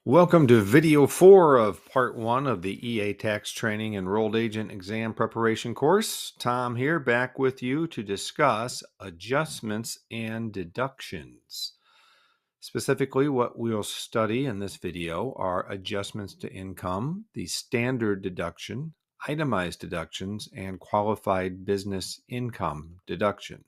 Welcome to video 4 of part 1 of the EA Tax Training Enrolled Agent Exam Preparation course. Tom here, back with you to discuss adjustments and deductions. Specifically, what we'll study in this video are adjustments to income, the standard deduction, itemized deductions, and qualified business income deduction.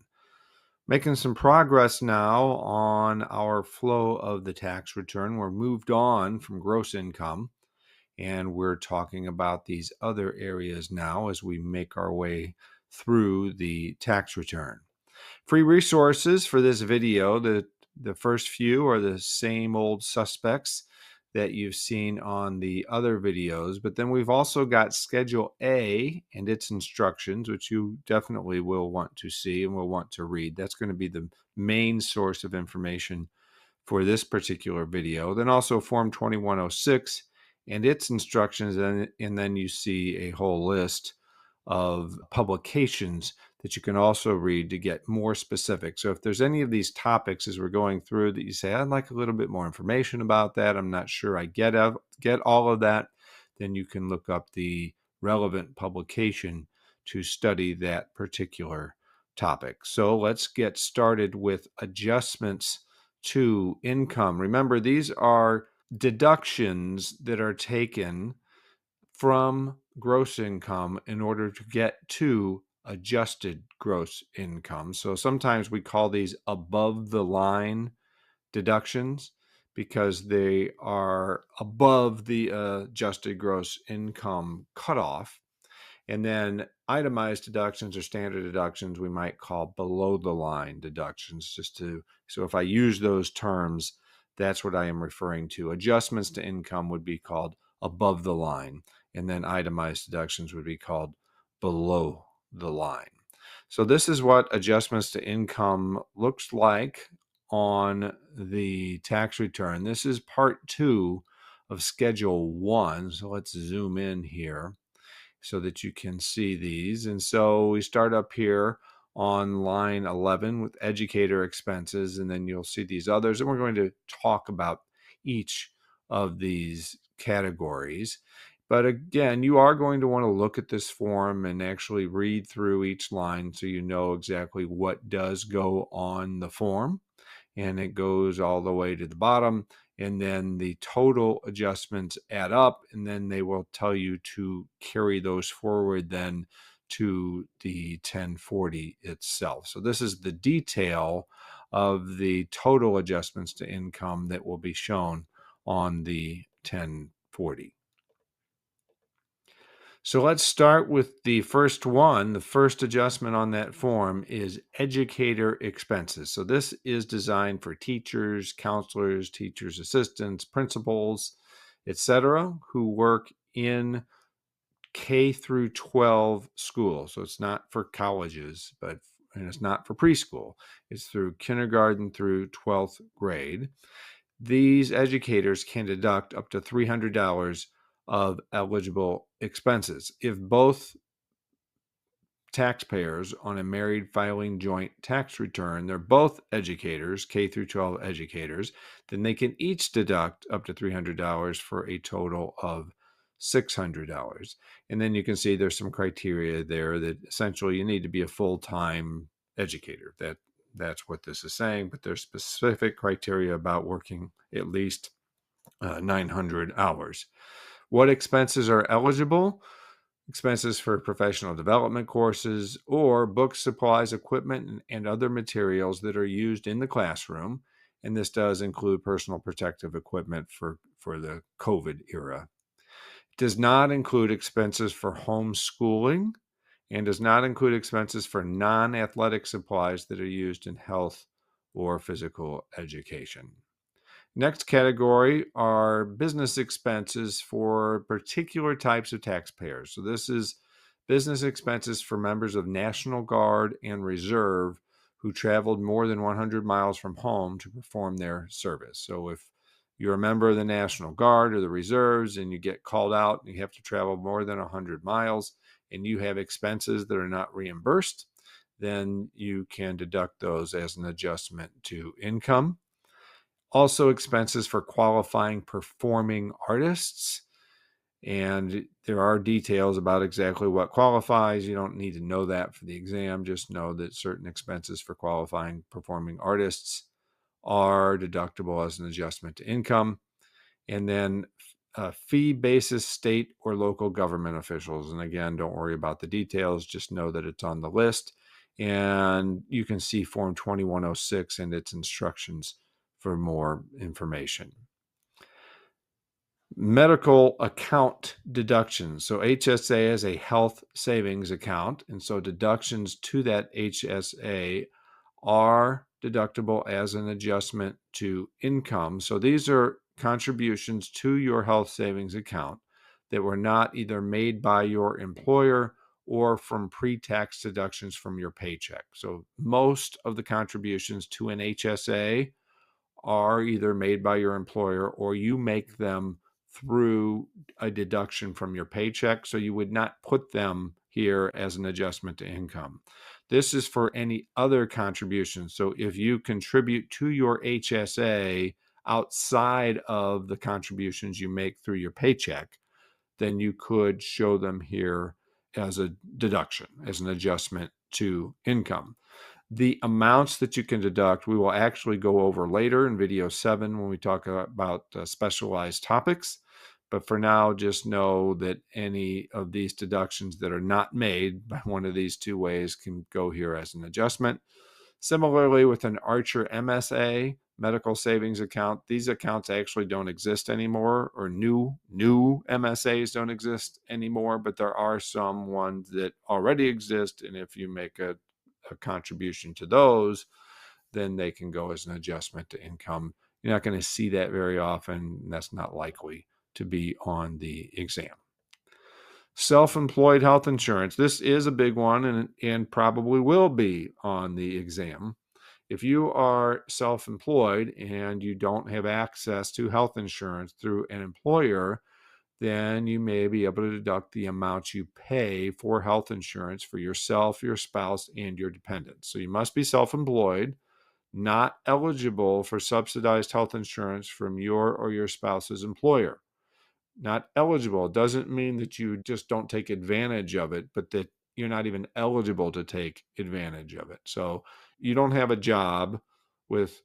Making some progress now on our flow of the tax return. We're moved on from gross income, and we're talking about these other areas now as we make our way through the tax return. Free resources for this video. The first few are the same old suspects that you've seen on the other videos, but then we've also got Schedule A and its instructions, which you definitely will want to see and will want to read. That's going to be the main source of information for this particular video. Then also Form 2106 and its instructions, and then you see a whole list of publications that you can also read to get more specific. So if there's any of these topics as we're going through that you say, I'd like a little bit more information about that, I'm not sure I get all of that, then you can look up the relevant publication to study that particular topic. So let's get started with adjustments to income. Remember, these are deductions that are taken from gross income in order to get to adjusted gross income. So sometimes we call these above the line deductions because they are above the adjusted gross income cutoff. And then itemized deductions or standard deductions we might call below the line deductions, so if I use those terms, that's what I am referring to. Adjustments to income would be called above the line, and then itemized deductions would be called below the line. So this is what adjustments to income looks like on the tax return. This is part 2 of Schedule 1. So let's zoom in here so that you can see these. And so we start up here on line 11 with educator expenses, and then you'll see these others. And we're going to talk about each of these categories. But again, you are going to want to look at this form and actually read through each line so you know exactly what does go on the form. And it goes all the way to the bottom, and then the total adjustments add up, and then they will tell you to carry those forward then to the 1040 itself. So this is the detail of the total adjustments to income that will be shown on the 1040. So let's start with the first one. The first adjustment on that form is educator expenses. So this is designed for teachers, counselors, teachers' assistants, principals, etc., who work in K through 12 schools. So it's not for colleges, and it's not for preschool. It's through kindergarten through 12th grade. These educators can deduct up to $300 of eligible expenses. If both taxpayers on a married filing joint tax return, they're both educators, K through 12 educators, then they can each deduct up to $300 for a total of $600. And then you can see there's some criteria there that essentially you need to be a full-time educator. That's what this is saying, but there's specific criteria about working at least 900 hours. What expenses are eligible? Expenses for professional development courses or books, supplies, equipment, and other materials that are used in the classroom. And this does include personal protective equipment for the COVID era. It does not include expenses for homeschooling and does not include expenses for non-athletic supplies that are used in health or physical education. Next category are business expenses for particular types of taxpayers. So this is business expenses for members of National Guard and Reserve who traveled more than 100 miles from home to perform their service. So if you're a member of the National Guard or the Reserves and you get called out and you have to travel more than 100 miles and you have expenses that are not reimbursed, then you can deduct those as an adjustment to income. Also, expenses for qualifying performing artists. And there are details about exactly what qualifies. You don't need to know that for the exam. Just know that certain expenses for qualifying performing artists are deductible as an adjustment to income. And then fee basis state or local government officials. And again, don't worry about the details. Just know that it's on the list. And you can see Form 2106 and its instructions for more information. Medical account deductions. So HSA is a health savings account. And so deductions to that HSA are deductible as an adjustment to income. So these are contributions to your health savings account that were not either made by your employer or from pre-tax deductions from your paycheck. So most of the contributions to an HSA are either made by your employer or you make them through a deduction from your paycheck. So you would not put them here as an adjustment to income. This is for any other contributions. So if you contribute to your HSA outside of the contributions you make through your paycheck, then you could show them here as a deduction, as an adjustment to income. The amounts that you can deduct, we will actually go over later in video 7 when we talk about specialized topics. But for now, just know that any of these deductions that are not made by one of these two ways can go here as an adjustment. Similarly, with an Archer MSA, medical savings account, these accounts actually don't exist anymore, or new MSAs don't exist anymore, but there are some ones that already exist. And if you make a contribution to those, then they can go as an adjustment to income. You're not going to see that very often, and that's not likely to be on the exam. Self-employed health insurance. This is a big one and probably will be on the exam. If you are self-employed and you don't have access to health insurance through an employer, then you may be able to deduct the amount you pay for health insurance for yourself, your spouse, and your dependents. So you must be self-employed, not eligible for subsidized health insurance from your or your spouse's employer. Not eligible doesn't mean that you just don't take advantage of it, but that you're not even eligible to take advantage of it. So you don't have a job with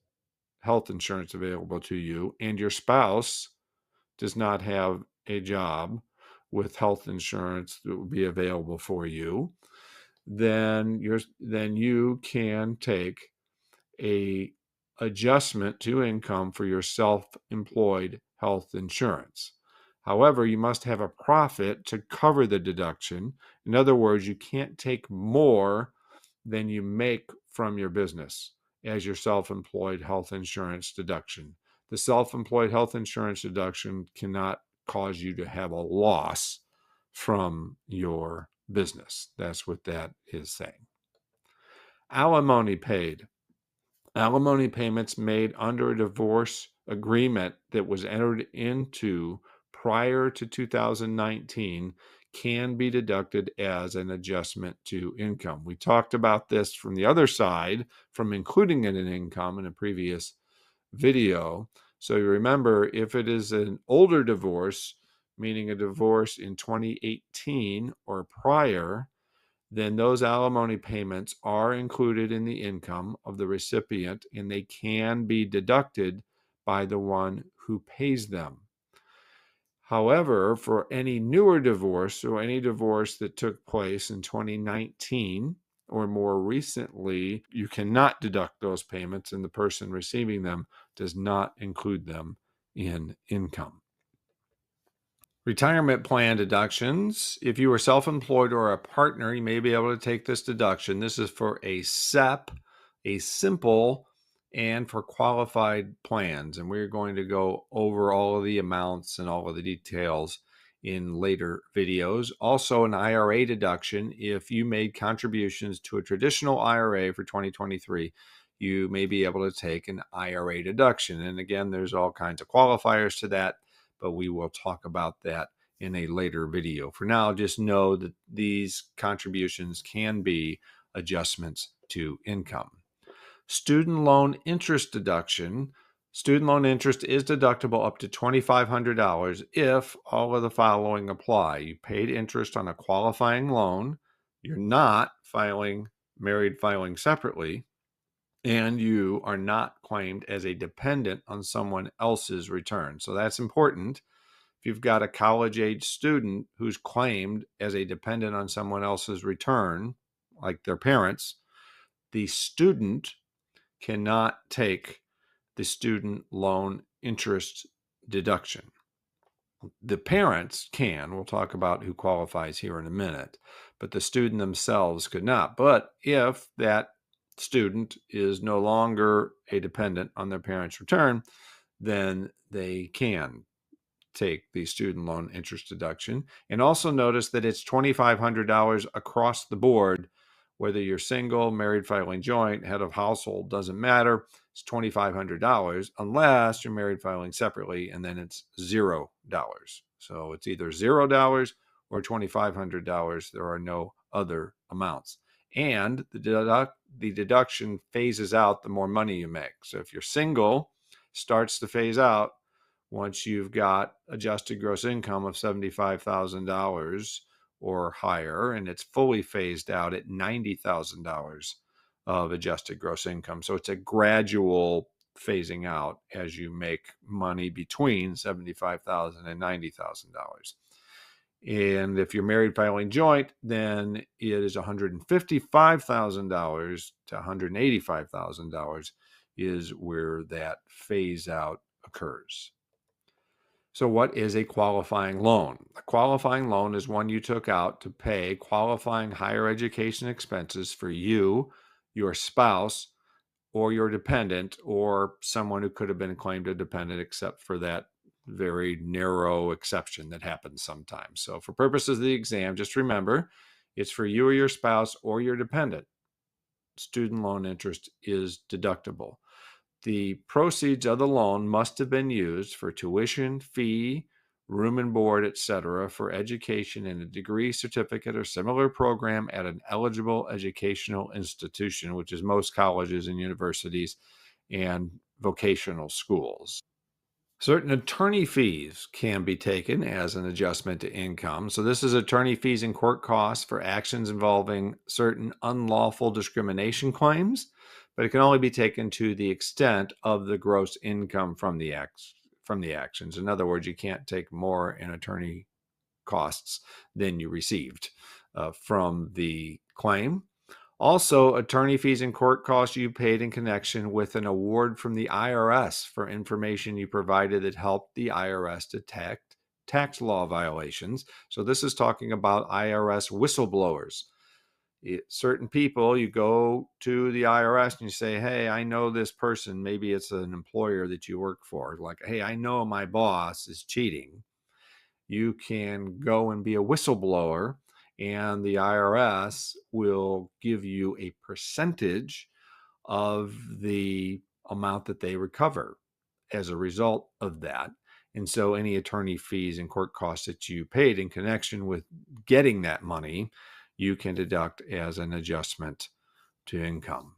health insurance available to you, and your spouse does not have a job with health insurance that will be available for you, then you can take a adjustment to income for your self-employed health insurance. However, you must have a profit to cover the deduction. In other words, you can't take more than you make from your business as your self-employed health insurance deduction. The self-employed health insurance deduction cannot cause you to have a loss from your business. That's what that is saying. Alimony paid. Alimony payments made under a divorce agreement that was entered into prior to 2019 can be deducted as an adjustment to income. We talked about this from the other side, from including it in income in a previous video. So you remember, if it is an older divorce, meaning a divorce in 2018 or prior, then those alimony payments are included in the income of the recipient, and they can be deducted by the one who pays them. However, for any newer divorce or any divorce that took place in 2019 or more recently, you cannot deduct those payments, and the person receiving them does not include them in income. Retirement plan deductions. If you are self-employed or a partner, you may be able to take this deduction. This is for a SEP, a simple, and for qualified plans. And we're going to go over all of the amounts and all of the details in later videos. Also, an IRA deduction. If you made contributions to a traditional IRA for 2023, you may be able to take an IRA deduction. And again, there's all kinds of qualifiers to that, but we will talk about that in a later video. For now, just know that these contributions can be adjustments to income. Student loan interest deduction. Student loan interest is deductible up to $2,500 if all of the following apply. You paid interest on a qualifying loan, you're not married filing separately, and you are not claimed as a dependent on someone else's return. So that's important. If you've got a college-age student who's claimed as a dependent on someone else's return, like their parents, the student cannot take the student loan interest deduction. The parents can. We'll talk about who qualifies here in a minute, but the student themselves could not. But if that student is no longer a dependent on their parents' return, then they can take the student loan interest deduction. And also notice that it's $2,500 across the board, whether you're single, married, filing joint, head of household, doesn't matter. It's $2,500 unless you're married, filing separately, and then it's $0. So it's either $0 or $2,500. There are no other amounts. And the deduction phases out the more money you make. So if you're single, starts to phase out once you've got adjusted gross income of $75,000 or higher, and it's fully phased out at $90,000 of adjusted gross income. So it's a gradual phasing out as you make money between $75,000 and $90,000. And if you're married filing joint, then it is $155,000 to $185,000 is where that phase out occurs. So what is a qualifying loan? A qualifying loan is one you took out to pay qualifying higher education expenses for you, your spouse, or your dependent, or someone who could have been claimed a dependent except for that very narrow exception that happens sometimes. So for purposes of the exam, just remember, it's for you or your spouse or your dependent. Student loan interest is deductible. The proceeds of the loan must have been used for tuition, fee, room and board, etc., for education in a degree, certificate, or similar program at an eligible educational institution, which is most colleges and universities and vocational schools. Certain attorney fees can be taken as an adjustment to income. So this is attorney fees and court costs for actions involving certain unlawful discrimination claims, but it can only be taken to the extent of the gross income from the actions. In other words, you can't take more in attorney costs than you received from the claim. Also, attorney fees and court costs you paid in connection with an award from the IRS for information you provided that helped the IRS detect tax law violations. So this is talking about IRS whistleblowers. Certain people, you go to the IRS and you say, hey, I know this person. Maybe it's an employer that you work for. Like, hey, I know my boss is cheating. You can go and be a whistleblower, and the IRS will give you a percentage of the amount that they recover as a result of that. And so any attorney fees and court costs that you paid in connection with getting that money, you can deduct as an adjustment to income.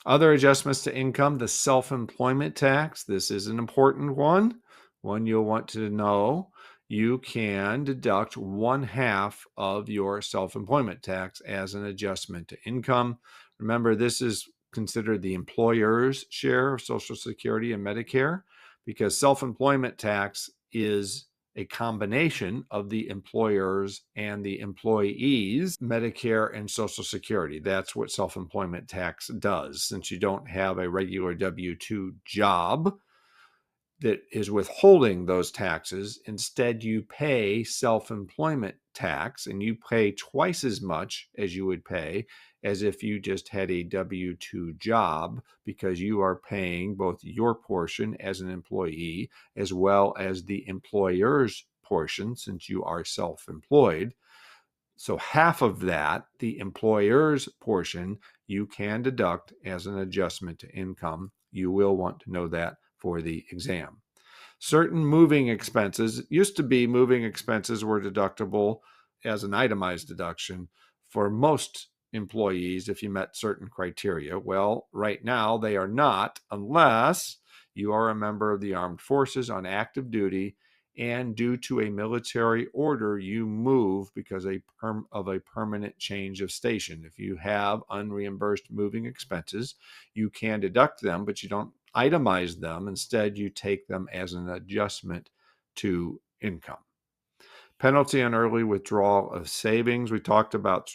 Other adjustments to income, the self-employment tax. This is an important one you'll want to know. You can deduct 1/2 of your self-employment tax as an adjustment to income. Remember, this is considered the employer's share of Social Security and Medicare, because self-employment tax is a combination of the employers and the employees' Medicare and Social Security. That's what self-employment tax does. Since you don't have a regular W-2 job that is withholding those taxes, instead you pay self-employment tax, and you pay twice as much as you would pay as if you just had a W-2 job, because you are paying both your portion as an employee as well as the employer's portion, since you are self-employed. So 1/2 of that, the employer's portion, you can deduct as an adjustment to income. You will want to know that for the exam. Certain moving expenses, used to be moving expenses were deductible as an itemized deduction for most employees if you met certain criteria. Well, right now they are not, unless you are a member of the armed forces on active duty and due to a military order you move because of a permanent change of station. If you have unreimbursed moving expenses, you can deduct them, but you don't itemize them. Instead, you take them as an adjustment to income. Penalty on early withdrawal of savings. We talked about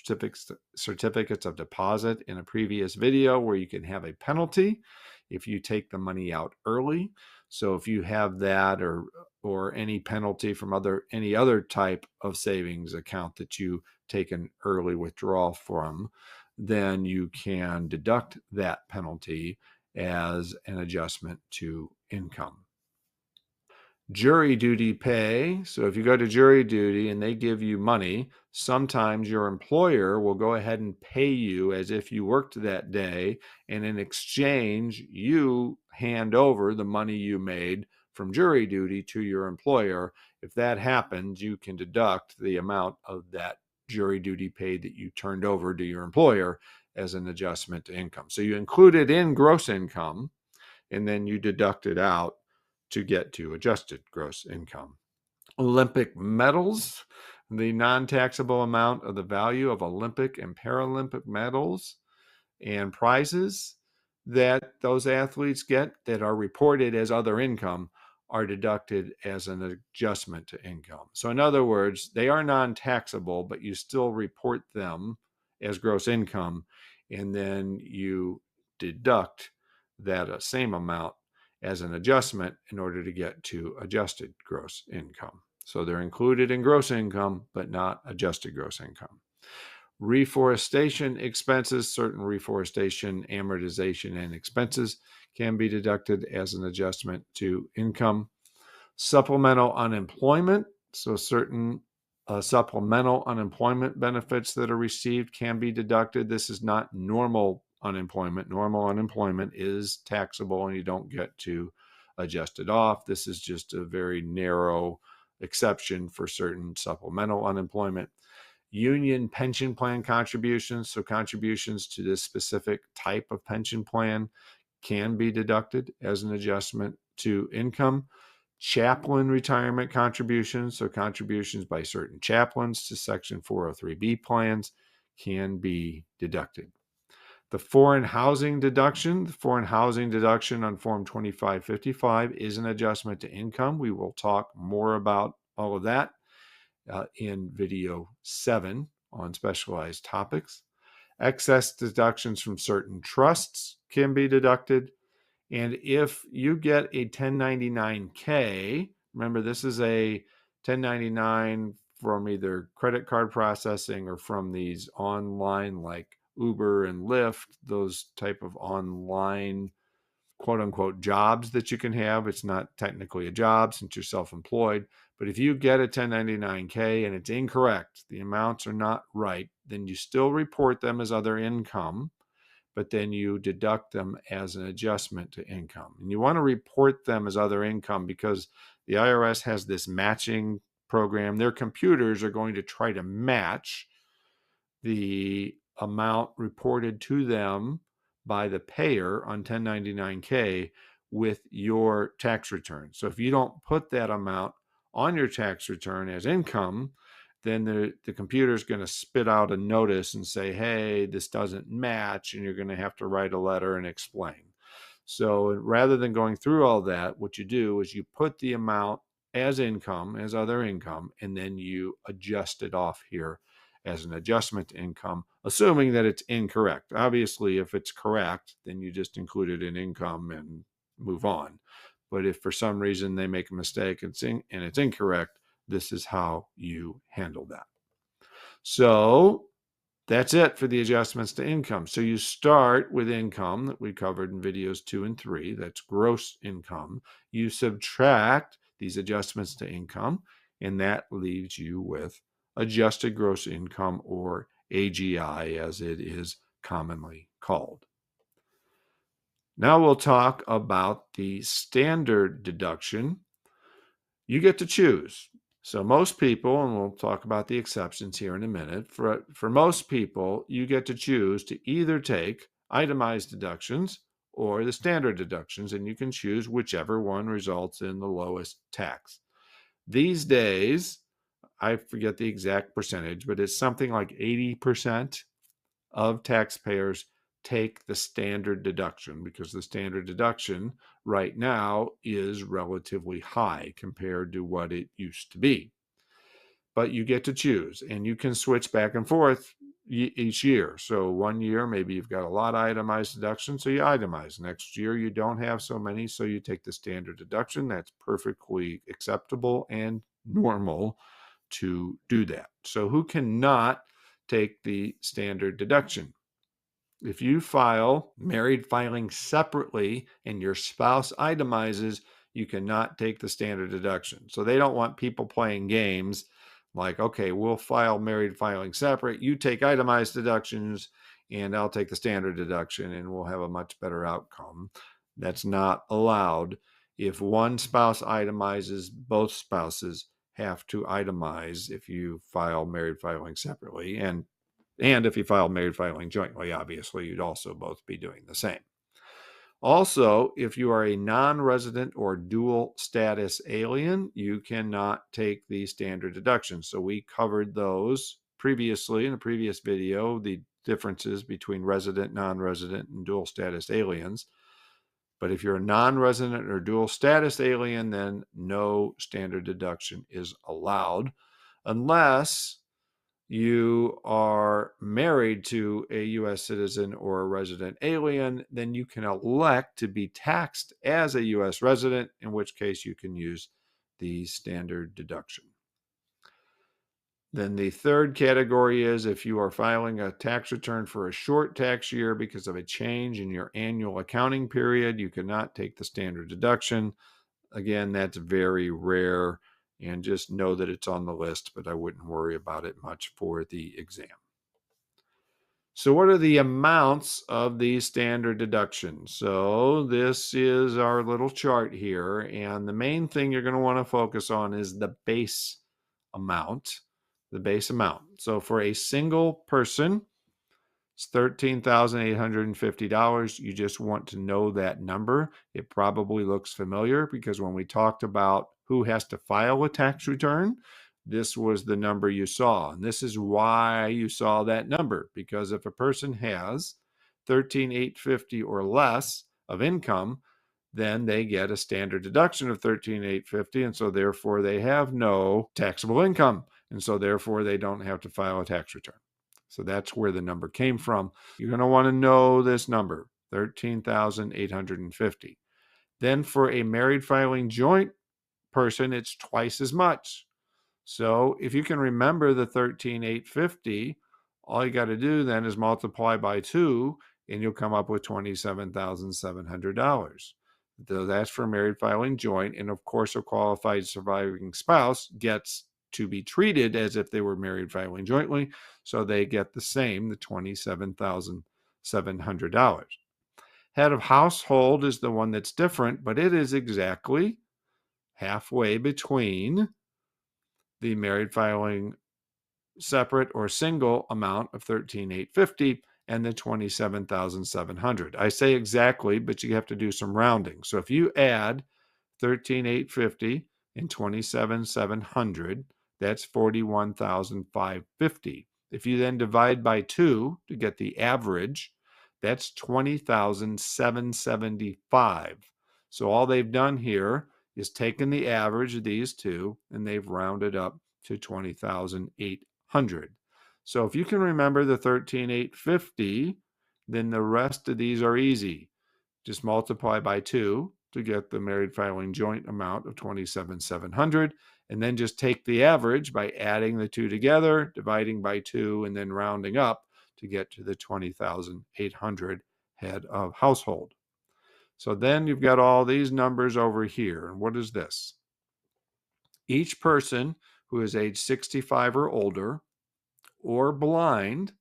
certificates of deposit in a previous video where you can have a penalty if you take the money out early. So if you have that or any penalty from any other type of savings account that you take an early withdrawal from, then you can deduct that penalty as an adjustment to income. Jury duty pay. So if you go to jury duty and they give you money, sometimes your employer will go ahead and pay you as if you worked that day. And in exchange, you hand over the money you made from jury duty to your employer. If that happens, you can deduct the amount of that jury duty pay that you turned over to your employer as an adjustment to income. So you include it in gross income and then you deduct it out to get to adjusted gross income. Olympic medals, the non-taxable amount of the value of Olympic and Paralympic medals and prizes that those athletes get that are reported as other income are deducted as an adjustment to income. So in other words, they are non-taxable, but you still report them as gross income, and then you deduct that same amount as an adjustment in order to get to adjusted gross income. So they're included in gross income, but not adjusted gross income. Reforestation expenses, certain reforestation, amortization, and expenses can be deducted as an adjustment to income. Supplemental unemployment, so certain supplemental unemployment benefits that are received can be deducted. This is not normal unemployment. Normal unemployment is taxable and you don't get to adjust it off. This is just a very narrow exception for certain supplemental unemployment. Union pension plan contributions, so contributions to this specific type of pension plan can be deducted as an adjustment to income. Chaplain retirement contributions, so contributions by certain chaplains to Section 403B plans can be deducted. The foreign housing deduction, on Form 2555 is an adjustment to income. We will talk more about all of that in video 7 on specialized topics. Excess deductions from certain trusts can be deducted. And if you get a 1099-K, remember this is a 1099 from either credit card processing or from these online like Uber and Lyft, those type of online quote unquote jobs that you can have. It's not technically a job since you're self-employed, but if you get a 1099-K and it's incorrect, the amounts are not right, then you still report them as other income, but then you deduct them as an adjustment to income. And you want to report them as other income because the IRS has this matching program. Their computers are going to try to match the amount reported to them by the payer on 1099-K with your tax return. So if you don't put that amount on your tax return as income, then the computer is going to spit out a notice and say, hey, this doesn't match, and you're going to have to write a letter and explain. So rather than going through all that, what you do is you put the amount as income, as other income, and then you adjust it off here as an adjustment to income, assuming that it's incorrect. Obviously, if it's correct, then you just include it in income and move on. But if for some reason they make a mistake and it's incorrect, this is how you handle that. So that's it for the adjustments to income. So you start with income that we covered in videos 2 and 3. That's gross income. You subtract these adjustments to income, and that leaves you with adjusted gross income, or AGI as it is commonly called. Now we'll talk about the standard deduction. You get to choose. So most people, and we'll talk about the exceptions here in a minute, for most people, you get to choose to either take itemized deductions or the standard deductions, and you can choose whichever one results in the lowest tax. These days, I forget the exact percentage, but it's something like 80% of taxpayers take the standard deduction, because the standard deduction right now is relatively high compared to what it used to be. But you get to choose, and you can switch back and forth each year. So one year, maybe you've got a lot of itemized deductions, so you itemize. Next year, you don't have so many, so you take the standard deduction. That's perfectly acceptable and normal to do that. So who cannot take the standard deduction? If you file married filing separately and your spouse itemizes, you cannot take the standard deduction. So they don't want people playing games like, okay, we'll file married filing separate. You take itemized deductions and I'll take the standard deduction and we'll have a much better outcome. That's not allowed. If one spouse itemizes, both spouses have to itemize if you file married filing separately. And if you file married filing jointly, obviously, you'd also both be doing the same. Also, if you are a non-resident or dual status alien, you cannot take the standard deduction. So we covered those previously in a previous video, the differences between resident, non-resident, and dual status aliens. But if you're a non-resident or dual status alien, then no standard deduction is allowed unless you are married to a U.S. citizen or a resident alien, then you can elect to be taxed as a U.S. resident, in which case you can use the standard deduction. Then the third category is if you are filing a tax return for a short tax year because of a change in your annual accounting period, you cannot take the standard deduction. Again, that's very rare, and just know that it's on the list, but I wouldn't worry about it much for the exam. So what are the amounts of these standard deductions? So this is our little chart here, and the main thing you're going to want to focus on is the base amount. The base amount. So for a single person, it's $13,850. You just want to know that number. It probably looks familiar because when we talked about who has to file a tax return, this was the number you saw. And this is why you saw that number, because if a person has $13,850 or less of income, then they get a standard deduction of $13,850, and so therefore they have no taxable income, and so therefore they don't have to file a tax return. So that's where the number came from. You're going to want to know this number, $13,850. Then for a married filing joint person, it's twice as much. So if you can remember the $13,850, all you got to do then is multiply by 2, and you'll come up with $27,700. So that's for married filing joint. And of course, a qualified surviving spouse gets to be treated as if they were married filing jointly. So they get the same, the $27,700. Head of household is the one that's different, but it is exactly halfway between the married filing separate or single amount of $13,850 and the $27,700. I say exactly, but you have to do some rounding. So if you add $13,850 and $27,700, that's $41,550. If you then divide by 2 to get the average, that's $20,775. So all they've done here is taken the average of these two and they've rounded up to $20,800. So if you can remember the $13,850, then the rest of these are easy. Just multiply by 2 to get the married filing joint amount of $27,700, and then just take the average by adding the two together, dividing by 2, and then rounding up to get to the $20,800 head of household. So then you've got all these numbers over here. And what is this? Each person who is age 65 or older or blind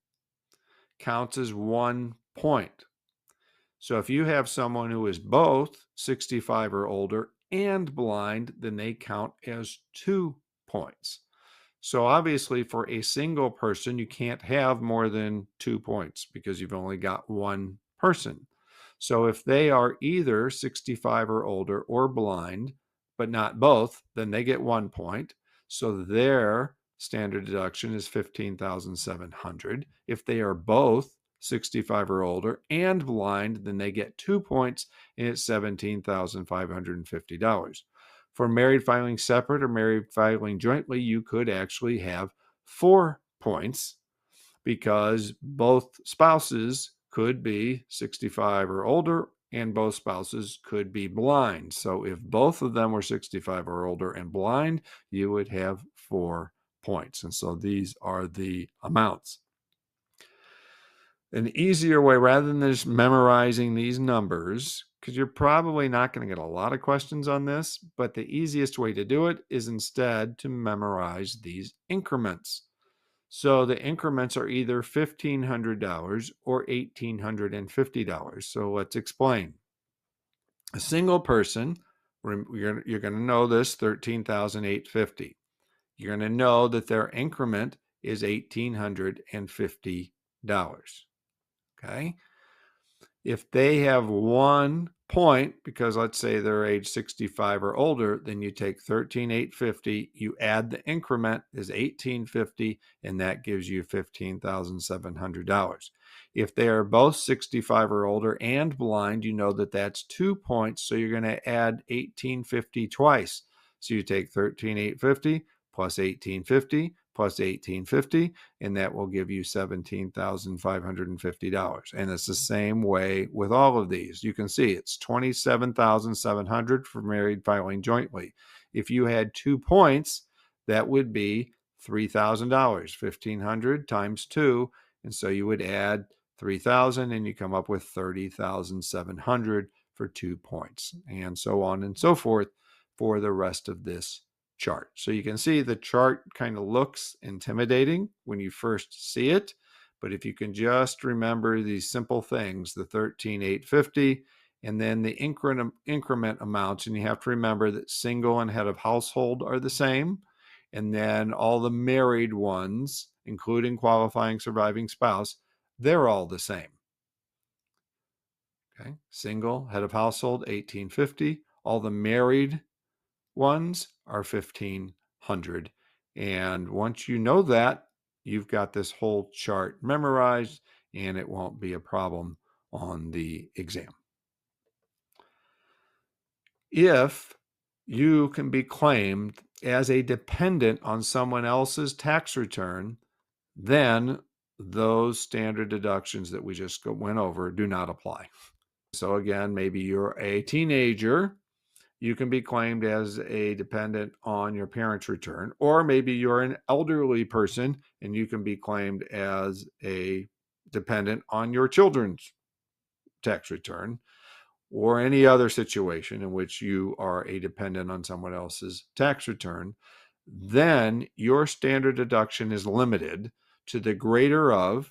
counts as 1 point. So if you have someone who is both 65 or older and blind, then they count as 2 points. So obviously for a single person, you can't have more than 2 points because you've only got one person. So if they are either 65 or older or blind, but not both, then they get 1 point. So their standard deduction is $15,700. If they are both 65 or older and blind, then they get 2 points and it's $17,550. For married filing separate or married filing jointly, you could actually have 4 points because both spouses could be 65 or older and both spouses could be blind. So if both of them were 65 or older and blind, you would have 4 points. And so these are the amounts. An easier way, rather than just memorizing these numbers, because you're probably not going to get a lot of questions on this, but the easiest way to do it is instead to memorize these increments. So the increments are either $1,500 or $1,850. So let's explain. A single person, you're going to know this, $13,850. You're going to know that their increment is $1,850. Okay. If they have 1 point, because let's say they're age 65 or older, then you take 13,850, you add the increment is 1,850, and that gives you $15,700. If they are both 65 or older and blind, you know that that's 2 points, so you're going to add 1,850 twice. So you take 13,850 plus 1,850 plus 1,850, and that will give you $17,550. And it's the same way with all of these. You can see it's $27,700 for married filing jointly. If you had 2 points, that would be $3,000, $1,500 times 2, and so you would add 3,000 and you come up with 30,700 for 2 points, and so on and so forth for the rest of this chart. So you can see the chart kind of looks intimidating when you first see it, but if you can just remember these simple things, the 13,850 and then the increment amounts, and you have to remember that single and head of household are the same, and then all the married ones, including qualifying surviving spouse, they're all the same. Okay, single, head of household, 1,850. All the married ones are 1,500. And once you know that, you've got this whole chart memorized and it won't be a problem on the exam. If you can be claimed as a dependent on someone else's tax return, then those standard deductions that we just went over do not apply. So again, maybe you're a teenager, you can be claimed as a dependent on your parents' return, or maybe you're an elderly person and you can be claimed as a dependent on your children's tax return, or any other situation in which you are a dependent on someone else's tax return. Then your standard deduction is limited to the greater of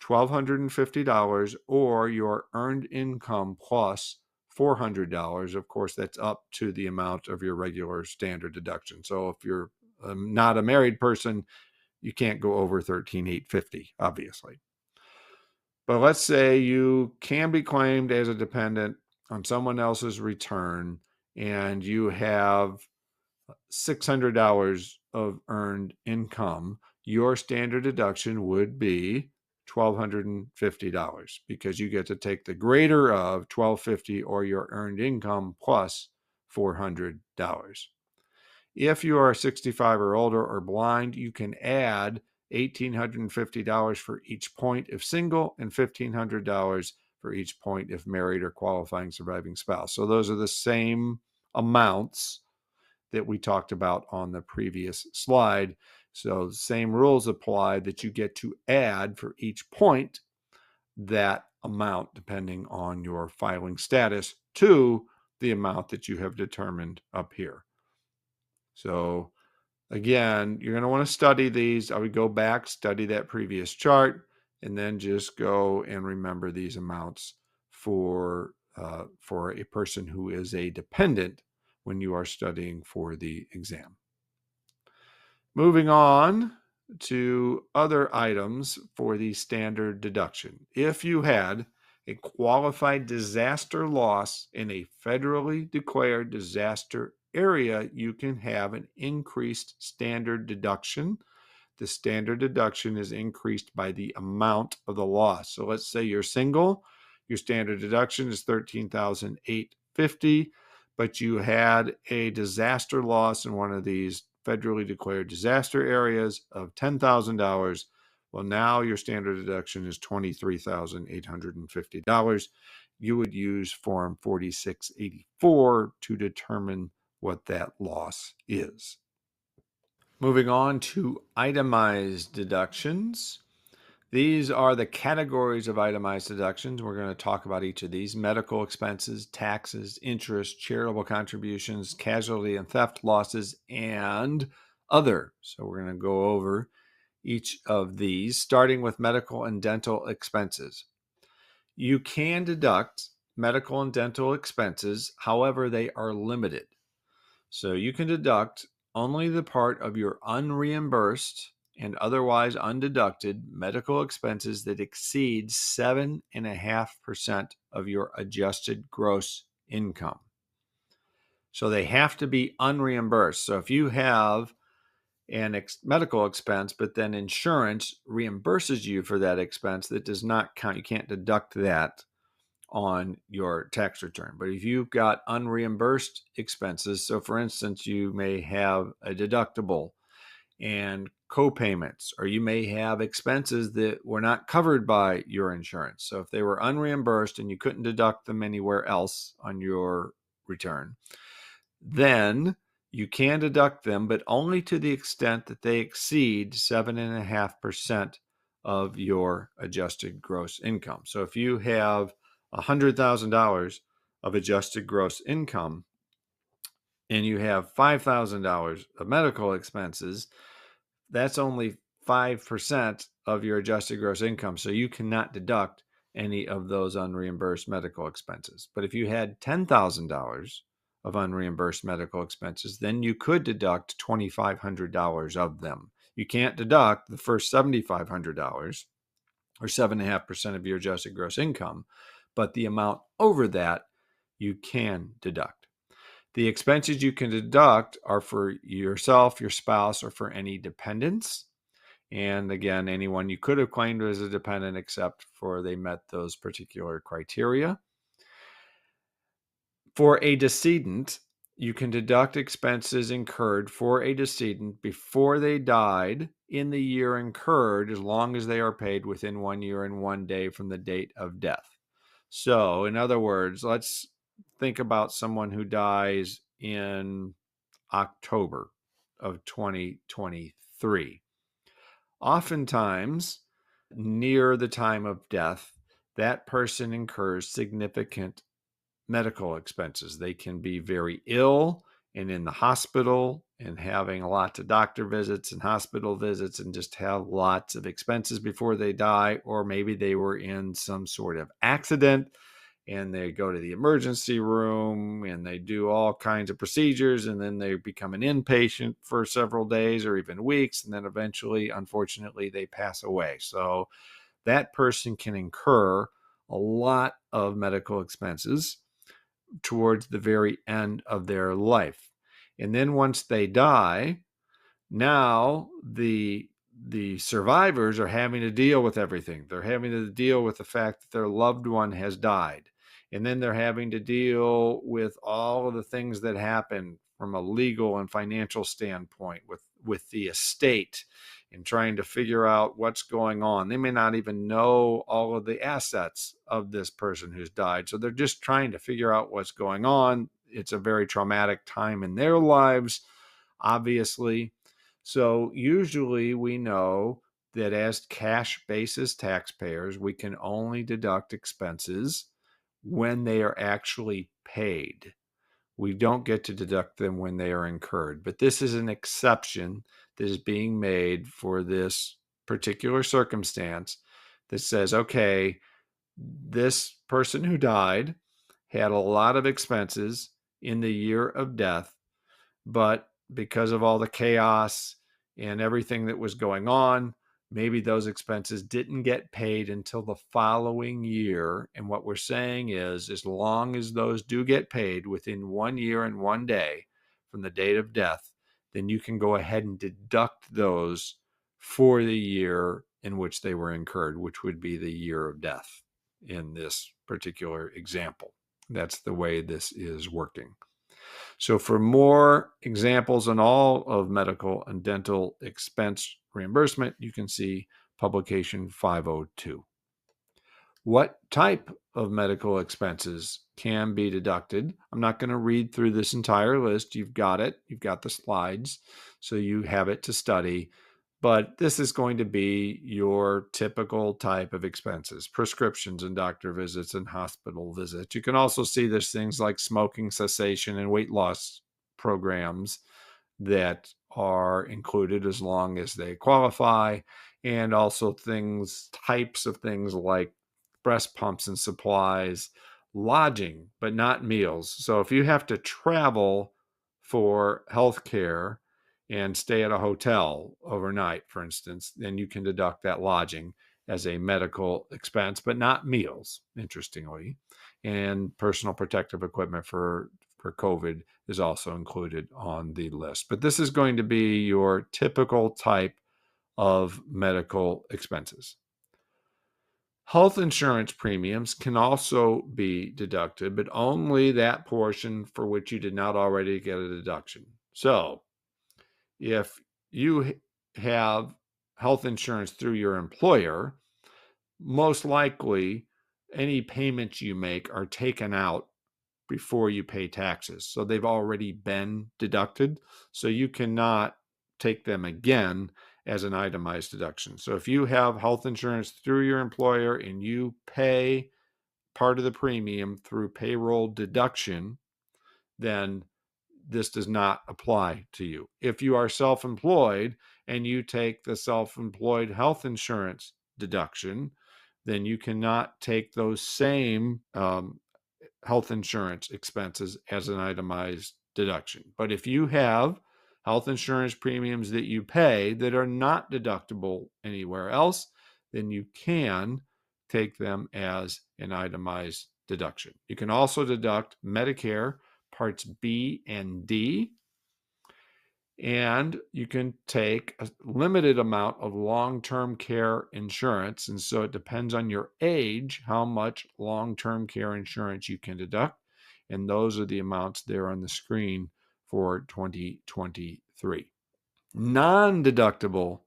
$1,250 or your earned income plus $400. Of course, that's up to the amount of your regular standard deduction. So if you're not a married person, you can't go over $13,850, obviously. But let's say you can be claimed as a dependent on someone else's return and you have $600 of earned income, your standard deduction would be $1,250 because you get to take the greater of $1,250 or your earned income plus $400. If you are 65 or older or blind, you can add $1,850 for each point if single and $1,500 for each point if married or qualifying surviving spouse. So those are the same amounts that we talked about on the previous slide. So the same rules apply, that you get to add for each point that amount depending on your filing status to the amount that you have determined up here. So again, you're going to want to study these. I would go back, study that previous chart, and then just go and remember these amounts for a person who is a dependent when you are studying for the exam. Moving on to other items for the standard deduction. If you had a qualified disaster loss in a federally declared disaster area, you can have an increased standard deduction. The standard deduction is increased by the amount of the loss. So let's say you're single, your standard deduction is $13,850, but you had a disaster loss in one of these federally declared disaster areas of $10,000. Well, now your standard deduction is $23,850. You would use Form 4684 to determine what that loss is. Moving on to itemized deductions. These are the categories of itemized deductions. We're going to talk about each of these: medical expenses, taxes, interest, charitable contributions, casualty and theft losses, and other. So we're going to go over each of these, starting with medical and dental expenses. You can deduct medical and dental expenses, however, they are limited. So you can deduct only the part of your unreimbursed and otherwise undeducted medical expenses that exceed 7.5% of your adjusted gross income. So they have to be unreimbursed. So if you have an medical expense, but then insurance reimburses you for that expense, that does not count. You can't deduct that on your tax return. But if you've got unreimbursed expenses, so for instance, you may have a deductible and co-payments, or you may have expenses that were not covered by your insurance. So if they were unreimbursed and you couldn't deduct them anywhere else on your return, then you can deduct them, but only to the extent that they exceed 7.5% of your adjusted gross income. So if you have $100,000 of adjusted gross income and you have $5,000 of medical expenses, that's only 5% of your adjusted gross income. So you cannot deduct any of those unreimbursed medical expenses. But if you had $10,000 of unreimbursed medical expenses, then you could deduct $2,500 of them. You can't deduct the first $7,500 or 7.5% of your adjusted gross income, but the amount over that you can deduct. The expenses you can deduct are for yourself, your spouse, or for any dependents. And again, anyone you could have claimed as a dependent except for they met those particular criteria. For a decedent, you can deduct expenses incurred for a decedent before they died in the year incurred, as long as they are paid within 1 year and 1 day from the date of death. So, in other words, let's think about someone who dies in October of 2023. Oftentimes, near the time of death, that person incurs significant medical expenses. They can be very ill and in the hospital and having lots of doctor visits and hospital visits and just have lots of expenses before they die. Or maybe they were in some sort of accident and they go to the emergency room and they do all kinds of procedures, and then they become an inpatient for several days or even weeks, and then eventually, unfortunately, they pass away. So that person can incur a lot of medical expenses towards the very end of their life. And then once they die, now the survivors are having to deal with everything. They're having to deal with the fact that their loved one has died. And then they're having to deal with all of the things that happen from a legal and financial standpoint with the estate, and trying to figure out what's going on. They may not even know all of the assets of this person who's died. So they're just trying to figure out what's going on. It's a very traumatic time in their lives, obviously. So usually we know that as cash basis taxpayers, we can only deduct expenses when they are actually paid. We don't get to deduct them when they are incurred. But this is an exception that is being made for this particular circumstance that says, okay, this person who died had a lot of expenses in the year of death, but because of all the chaos and everything that was going on, maybe those expenses didn't get paid until the following year. And what we're saying is, as long as those do get paid within 1 year and 1 day from the date of death, then you can go ahead and deduct those for the year in which they were incurred, which would be the year of death in this particular example. That's the way this is working. So for more examples on all of medical and dental expense reimbursement, you can see publication 502. What type of medical expenses can be deducted? I'm not going to read through this entire list. You've got it. You've got the slides, so you have it to study. But this is going to be your typical type of expenses: prescriptions and doctor visits and hospital visits. You can also see there's things like smoking cessation and weight loss programs that are included as long as they qualify, and also types of things like breast pumps and supplies, lodging, but not meals. So if you have to travel for healthcare and stay at a hotel overnight, for instance, then you can deduct that lodging as a medical expense, but not meals, interestingly. And personal protective equipment for COVID is also included on the list. But this is going to be your typical type of medical expenses. Health insurance premiums can also be deducted, but only that portion for which you did not already get a deduction. So if you have health insurance through your employer, most likely any payments you make are taken out before you pay taxes. So they've already been deducted. So you cannot take them again as an itemized deduction. So if you have health insurance through your employer and you pay part of the premium through payroll deduction, then this does not apply to you. If you are self-employed and you take the self-employed health insurance deduction, then you cannot take those same health insurance expenses as an itemized deduction. But if you have health insurance premiums that you pay that are not deductible anywhere else, then you can take them as an itemized deduction. You can also deduct Medicare Parts B and D, and you can take a limited amount of long-term care insurance. And so it depends on your age how much long-term care insurance you can deduct. And those are the amounts there on the screen for 2023. Non-deductible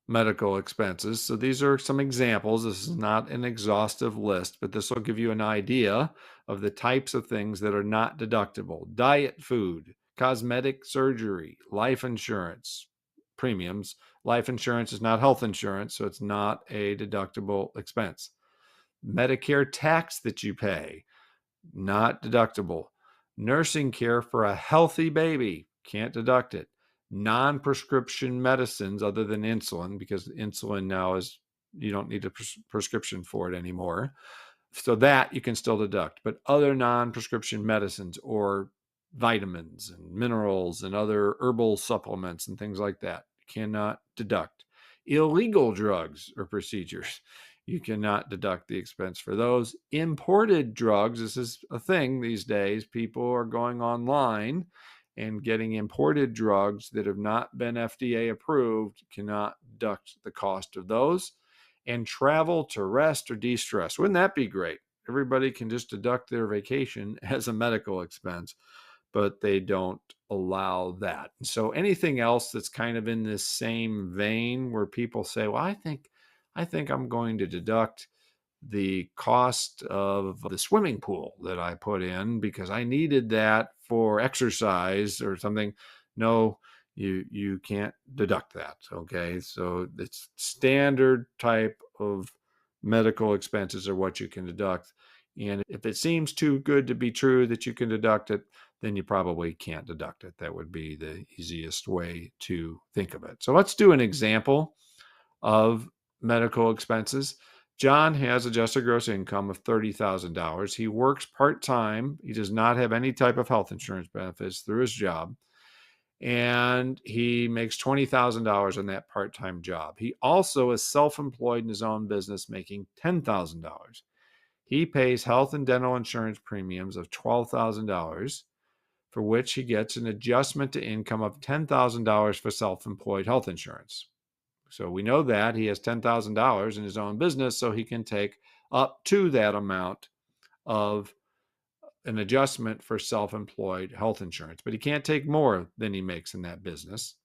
medical expenses. So these are some examples. This is not an exhaustive list, but this will give you an idea of the types of things that are not deductible: diet food, cosmetic surgery, life insurance premiums. Life insurance is not health insurance, so it's not a deductible expense. Medicare tax that you pay, not deductible. Nursing care for a healthy baby, can't deduct it. Non-prescription medicines other than insulin, because insulin now is, you don't need a prescription for it anymore. So that you can still deduct. But other non-prescription medicines or vitamins and minerals and other herbal supplements and things like that, cannot deduct. Illegal drugs or procedures, you cannot deduct the expense for those. Imported drugs, this is a thing these days. People are going online and getting imported drugs that have not been FDA approved, cannot deduct the cost of those. And travel to rest or de-stress. Wouldn't that be great? Everybody can just deduct their vacation as a medical expense, but they don't allow that. So anything else that's kind of in this same vein where people say, well, I think I'm going to deduct the cost of the swimming pool that I put in because I needed that for exercise or something. No, you can't deduct that. Okay, so it's standard type of medical expenses are what you can deduct. And if it seems too good to be true that you can deduct it, then you probably can't deduct it. That would be the easiest way to think of it. So let's do an example of medical expenses. John has adjusted gross income of $30,000. He works part-time. He does not have any type of health insurance benefits through his job. and he makes $20,000 on that part-time job. He also is self-employed in his own business, making $10,000. He pays health and dental insurance premiums of $12,000, for which he gets an adjustment to income of $10,000 for self-employed health insurance. So we know that he has $10,000 in his own business, so he can take up to that amount of an adjustment for self-employed health insurance, but he can't take more than he makes in that business.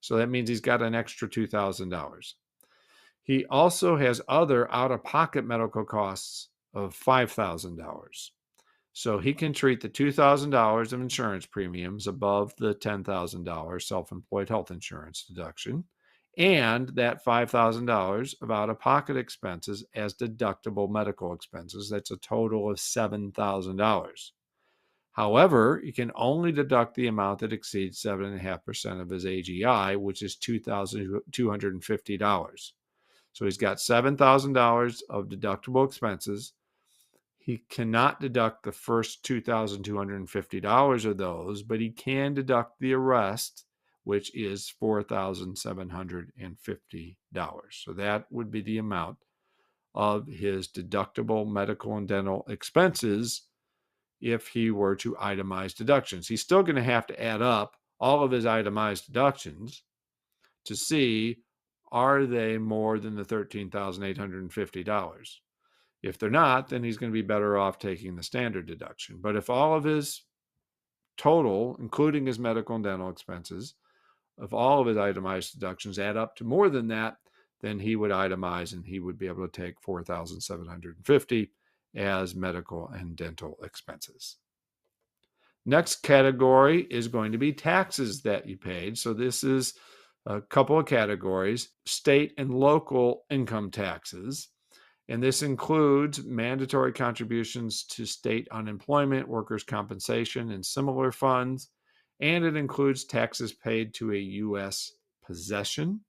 So that means he's got an extra $2,000. He also has other out-of-pocket medical costs of $5,000. So he can treat the $2,000 of insurance premiums above the $10,000 self-employed health insurance deduction, and that $5,000 of out-of-pocket expenses as deductible medical expenses. That's a total of $7,000. However, you can only deduct the amount that exceeds 7.5% of his AGI, which is $2,250. So he's got $7,000 of deductible expenses. He cannot deduct the first $2,250 of those, but he can deduct the rest, which is $4,750. So that would be the amount of his deductible medical and dental expenses if he were to itemize deductions. He's still going to have to add up all of his itemized deductions to see, are they more than the $13,850? If they're not, then he's going to be better off taking the standard deduction. But if all of his total, including his medical and dental expenses, if all of his itemized deductions add up to more than that, then he would itemize and he would be able to take $4,750 as medical and dental expenses. Next category is going to be taxes that you paid. So this is a couple of categories: state and local income taxes. And this includes mandatory contributions to state unemployment, workers' compensation, and similar funds. And it includes taxes paid to a U.S. possession.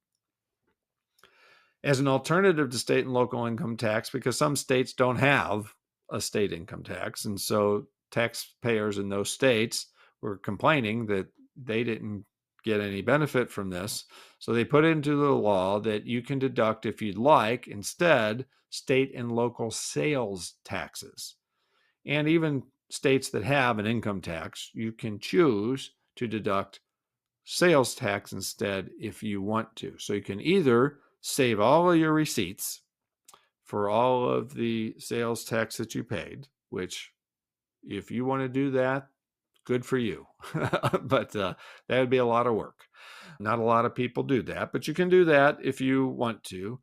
As an alternative to state and local income tax, because some states don't have a state income tax, and so taxpayers in those states were complaining that they didn't get any benefit from this. So they put into the law that you can deduct, if you'd like, instead, state and local sales taxes. And even states that have an income tax, you can choose to deduct sales tax instead if you want to. So you can either save all of your receipts for all of the sales tax that you paid, which if you want to do that, good for you. But that would be a lot of work. Not a lot of people do that, but you can do that if you want to.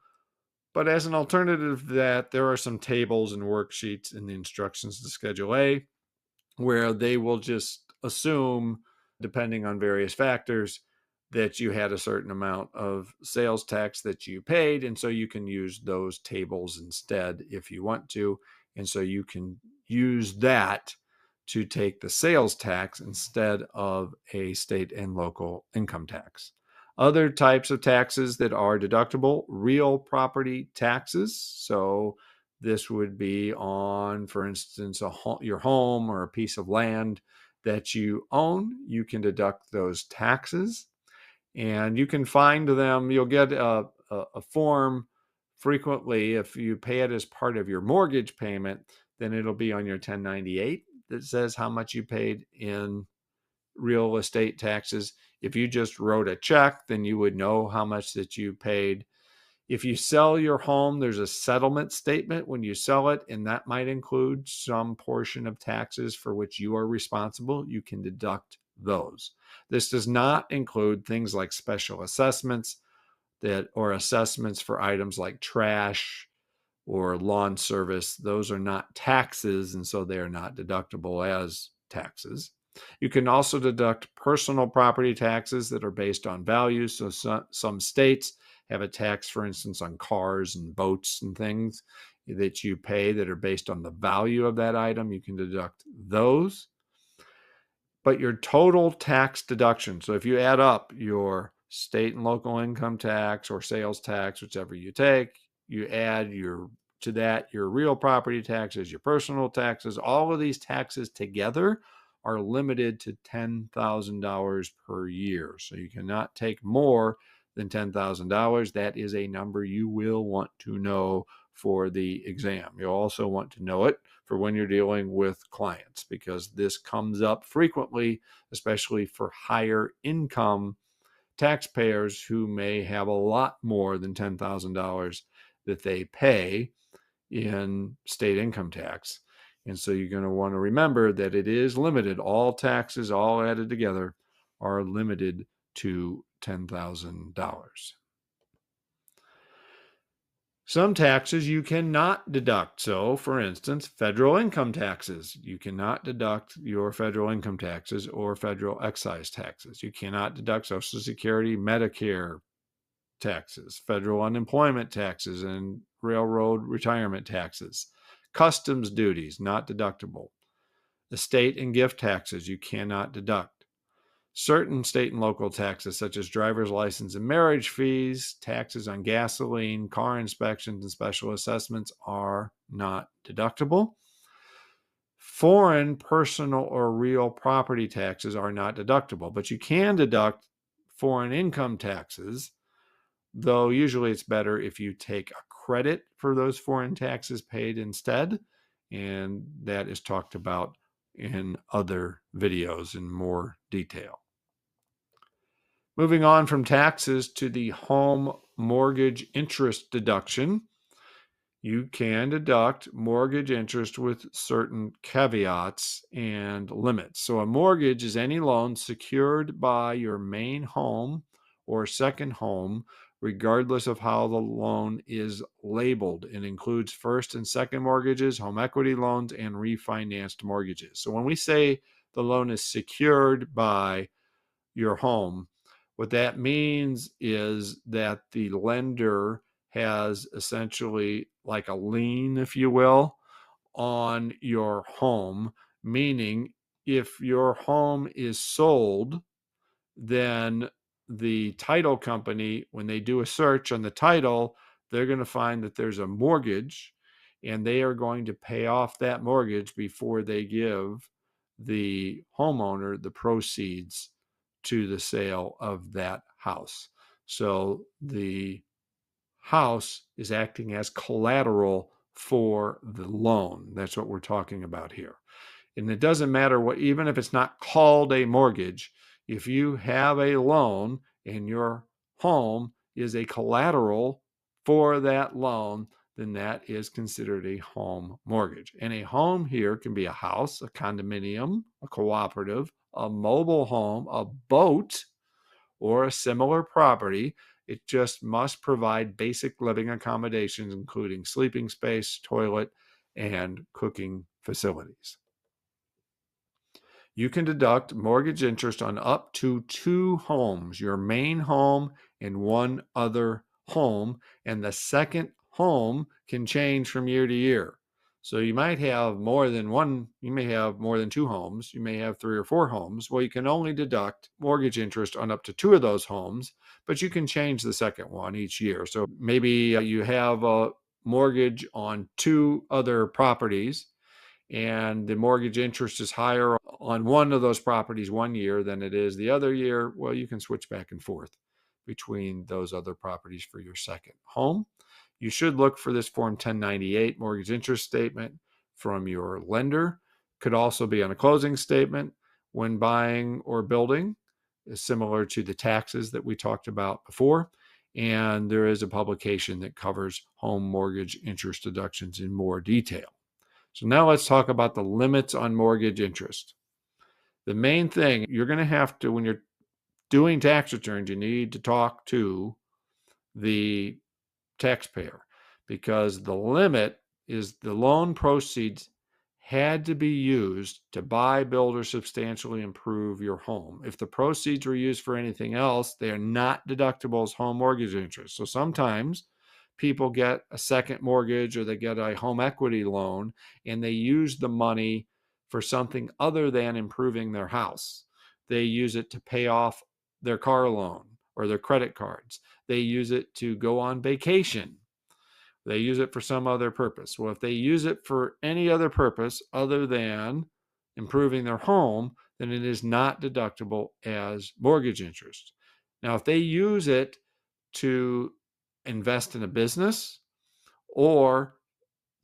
But as an alternative to that, there are some tables and worksheets in the instructions to Schedule A where they will just assume, depending on various factors, that you had a certain amount of sales tax that you paid. And so you can use those tables instead if you want to. And so you can use that to take the sales tax instead of a state and local income tax. Other types of taxes that are deductible: real property taxes. So this would be on, for instance, your home or a piece of land that you own. You can deduct those taxes, and you can find them. You'll get a form frequently if you pay it as part of your mortgage payment. Then it'll be on your 1098 that says how much you paid in real estate taxes. If you just wrote a check, then you would know how much that you paid. If you sell your home, there's a settlement statement when you sell it, and that might include some portion of taxes for which you are responsible. You can deduct those. This does not include things like special assessments or assessments for items like trash or lawn service. Those are not taxes, and so they are not deductible as taxes. You can also deduct personal property taxes that are based on value. So some states have a tax, for instance, on cars and boats and things that you pay that are based on the value of that item. You can deduct those. But your total tax deduction, so if you add up your state and local income tax or sales tax, whichever you take, you add to that your real property taxes, your personal taxes, all of these taxes together are limited to $10,000 per year. So you cannot take more than $10,000. That is a number you will want to know for the exam. You'll also want to know it for when you're dealing with clients, because this comes up frequently, especially for higher income taxpayers who may have a lot more than $10,000 that they pay in state income tax. And so you're going to want to remember that it is limited. All taxes, all added together, are limited to $10,000. Some taxes you cannot deduct. So, for instance, federal income taxes. You cannot deduct your federal income taxes or federal excise taxes. You cannot deduct Social Security, Medicare taxes, federal unemployment taxes, and railroad retirement taxes. Customs duties, not deductible. Estate and gift taxes, you cannot deduct. Certain state and local taxes, such as driver's license and marriage fees, taxes on gasoline, car inspections, and special assessments, are not deductible. Foreign, personal, or real property taxes are not deductible, but you can deduct foreign income taxes, though usually it's better if you take a credit for those foreign taxes paid instead, and that is talked about in other videos in more detail. Moving on from taxes to the home mortgage interest deduction, you can deduct mortgage interest with certain caveats and limits. So a mortgage is any loan secured by your main home or second home, regardless of how the loan is labeled. It includes first and second mortgages, home equity loans, and refinanced mortgages. So when we say the loan is secured by your home, what that means is that the lender has essentially like a lien, if you will, on your home, meaning if your home is sold, then the title company, when they do a search on the title, they're going to find that there's a mortgage, and they are going to pay off that mortgage before they give the homeowner the proceeds to the sale of that house. So the house is acting as collateral for the loan. That's what we're talking about here. And it doesn't matter what, even if it's not called a mortgage, if you have a loan and your home is a collateral for that loan, then that is considered a home mortgage. And a home here can be a house, a condominium, a cooperative, a mobile home, a boat, or a similar property. It just must provide basic living accommodations, including sleeping space, toilet, and cooking facilities. You can deduct mortgage interest on up to 2 homes, your main home and one other home, and the second home can change from year to year. So you might have more than one, you may have more than 2 homes, you may have 3 or 4 homes. Well, you can only deduct mortgage interest on up to 2 of those homes, but you can change the second one each year. So maybe you have a mortgage on 2 other properties, and the mortgage interest is higher on one of those properties one year than it is the other year, well, you can switch back and forth between those other properties for your second home. You should look for this Form 1098 mortgage interest statement from your lender. Could also be on a closing statement when buying or building, similar to the taxes that we talked about before. And there is a publication that covers home mortgage interest deductions in more detail. So now let's talk about the limits on mortgage interest. The main thing you're going to have to, when you're doing tax returns, you need to talk to the taxpayer, because the limit is the loan proceeds had to be used to buy, build, or substantially improve your home. If the proceeds were used for anything else, they are not deductible as home mortgage interest. So sometimes people get a second mortgage or they get a home equity loan and they use the money for something other than improving their house. They use it to pay off their car loan or their credit cards. They use it to go on vacation. They use it for some other purpose. Well, if they use it for any other purpose other than improving their home, then it is not deductible as mortgage interest. Now, if they use it to invest in a business or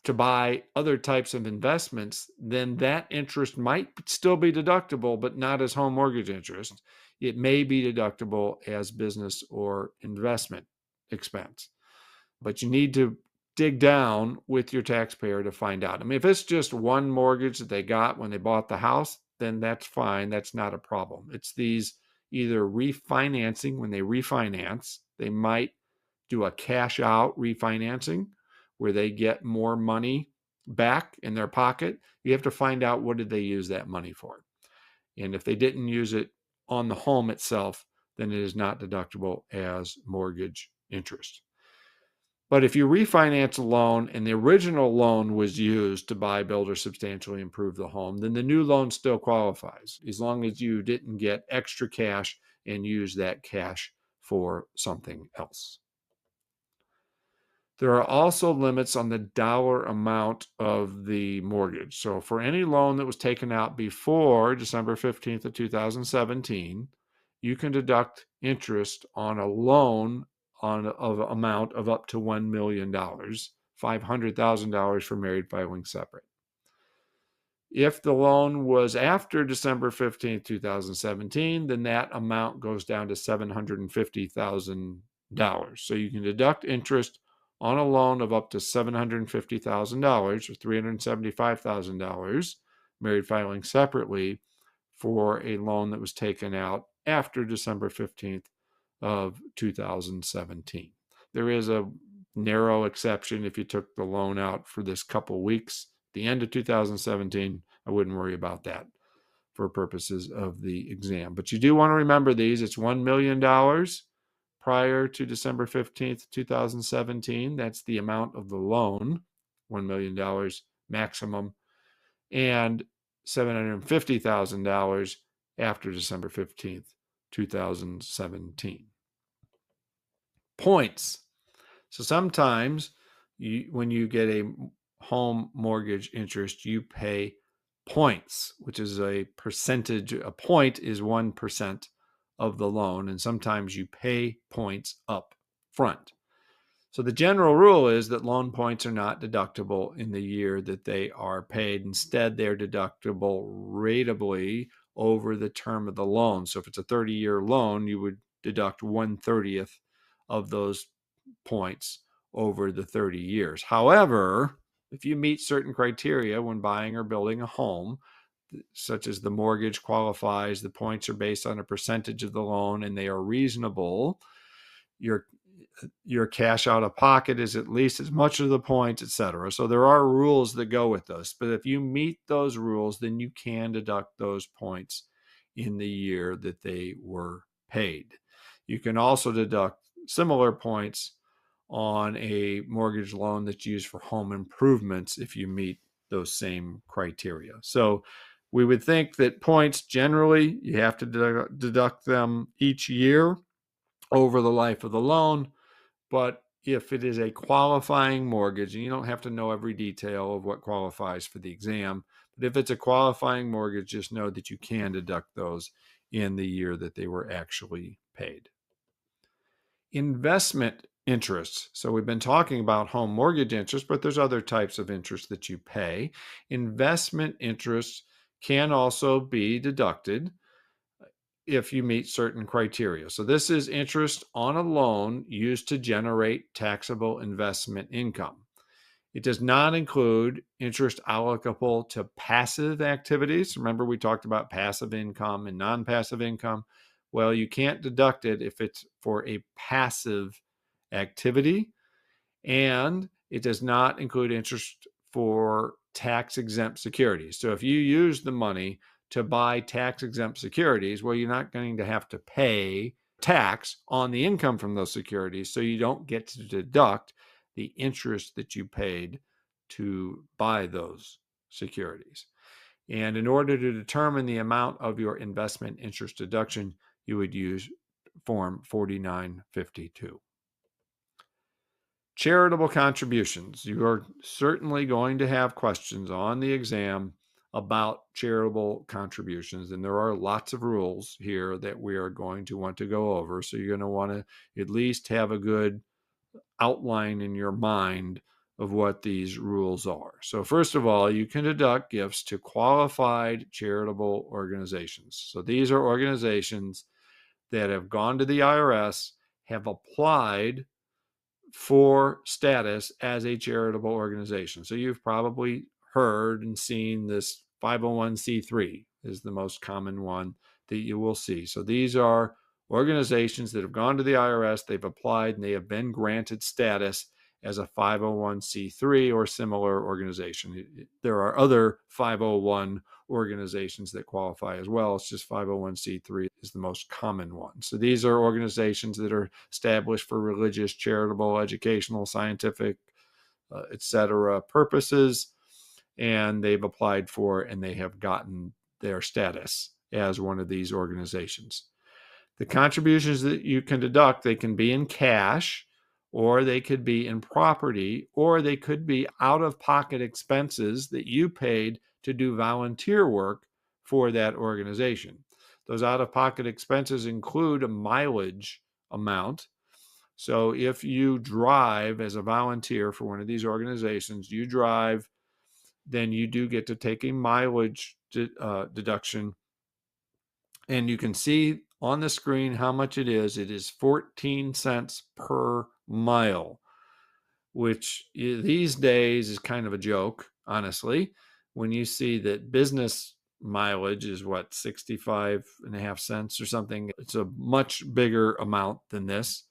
to buy other types of investments, then that interest might still be deductible, but not as home mortgage interest. It may be deductible as business or investment expense. But you need to dig down with your taxpayer to find out. I mean, if it's just one mortgage that they got when they bought the house, then that's fine. That's not a problem. It's these either refinancing, when they refinance, they might do a cash out refinancing where they get more money back in their pocket. You have to find out, what did they use that money for? And if they didn't use it on the home itself, then it is not deductible as mortgage interest. But if you refinance a loan and the original loan was used to buy, build, or substantially improve the home, then the new loan still qualifies, as long as you didn't get extra cash and use that cash for something else. There are also limits on the dollar amount of the mortgage. So for any loan that was taken out before December 15th of 2017, you can deduct interest on a loan of amount of up to $1 million, $500,000 for married filing separate. If the loan was after December 15th, 2017, then that amount goes down to $750,000. So you can deduct interest on a loan of up to $750,000 or $375,000, married filing separately, for a loan that was taken out after December 15th of 2017. There is a narrow exception if you took the loan out for this couple weeks, the end of 2017. I wouldn't worry about that for purposes of the exam. But you do want to remember these. It's $1 million prior to December 15th, 2017. That's the amount of the loan, $1 million maximum, and $750,000 after December 15th, 2017. Points. So sometimes when you get a home mortgage interest, you pay points, which is a percentage. A point is 1% of the loan, and sometimes you pay points up front. So the general rule is that loan points are not deductible in the year that they are paid. Instead, they're deductible ratably over the term of the loan. So if it's a 30-year loan, you would deduct 1/30th of those points over the 30 years. However, if you meet certain criteria when buying or building a home, such as the mortgage qualifies, the points are based on a percentage of the loan, and they are reasonable, your cash out of pocket is at least as much of the points, etc. So there are rules that go with this. But if you meet those rules, then you can deduct those points in the year that they were paid. You can also deduct similar points on a mortgage loan that's used for home improvements if you meet those same criteria. So we would think that points, generally, you have to deduct them each year over the life of the loan. But if it is a qualifying mortgage, and you don't have to know every detail of what qualifies for the exam, but if it's a qualifying mortgage, just know that you can deduct those in the year that they were actually paid. Investment interest. So we've been talking about home mortgage interest, but there's other types of interest that you pay. Investment interest can also be deducted if you meet certain criteria. So this is interest on a loan used to generate taxable investment income. It does not include interest allocable to passive activities. Remember, we talked about passive income and non-passive income. Well, you can't deduct it if it's for a passive activity, and it does not include interest for tax-exempt securities. So if you use the money to buy tax-exempt securities, well, you're not going to have to pay tax on the income from those securities, so you don't get to deduct the interest that you paid to buy those securities. And in order to determine the amount of your investment interest deduction, you would use Form 4952. Charitable contributions. You are certainly going to have questions on the exam about charitable contributions. And there are lots of rules here that we are going to want to go over. So you're going to want to at least have a good outline in your mind of what these rules are. So first of all, you can deduct gifts to qualified charitable organizations. So these are organizations that have gone to the IRS, have applied for status as a charitable organization. So you've probably heard and seen this 501c3 is the most common one that you will see. So these are organizations that have gone to the IRS, they've applied, and they have been granted status as a 501c3 or similar organization. There are other 501 organizations that qualify as well. It's just 501c3 is the most common one. So these are organizations that are established for religious, charitable, educational, scientific, etc. purposes, and they've applied for and they have gotten their status as one of these organizations. The contributions that you can deduct, they can be in cash, or they could be in property, or they could be out-of-pocket expenses that you paid to do volunteer work for that organization. Those out-of-pocket expenses include a mileage amount. So if you drive as a volunteer for one of these organizations, you drive, then you do get to take a mileage deduction. And you can see on the screen how much it is. It is 14 cents per mile, which these days is kind of a joke, honestly, when you see that business mileage is 65.5 cents or something. It's a much bigger amount than this.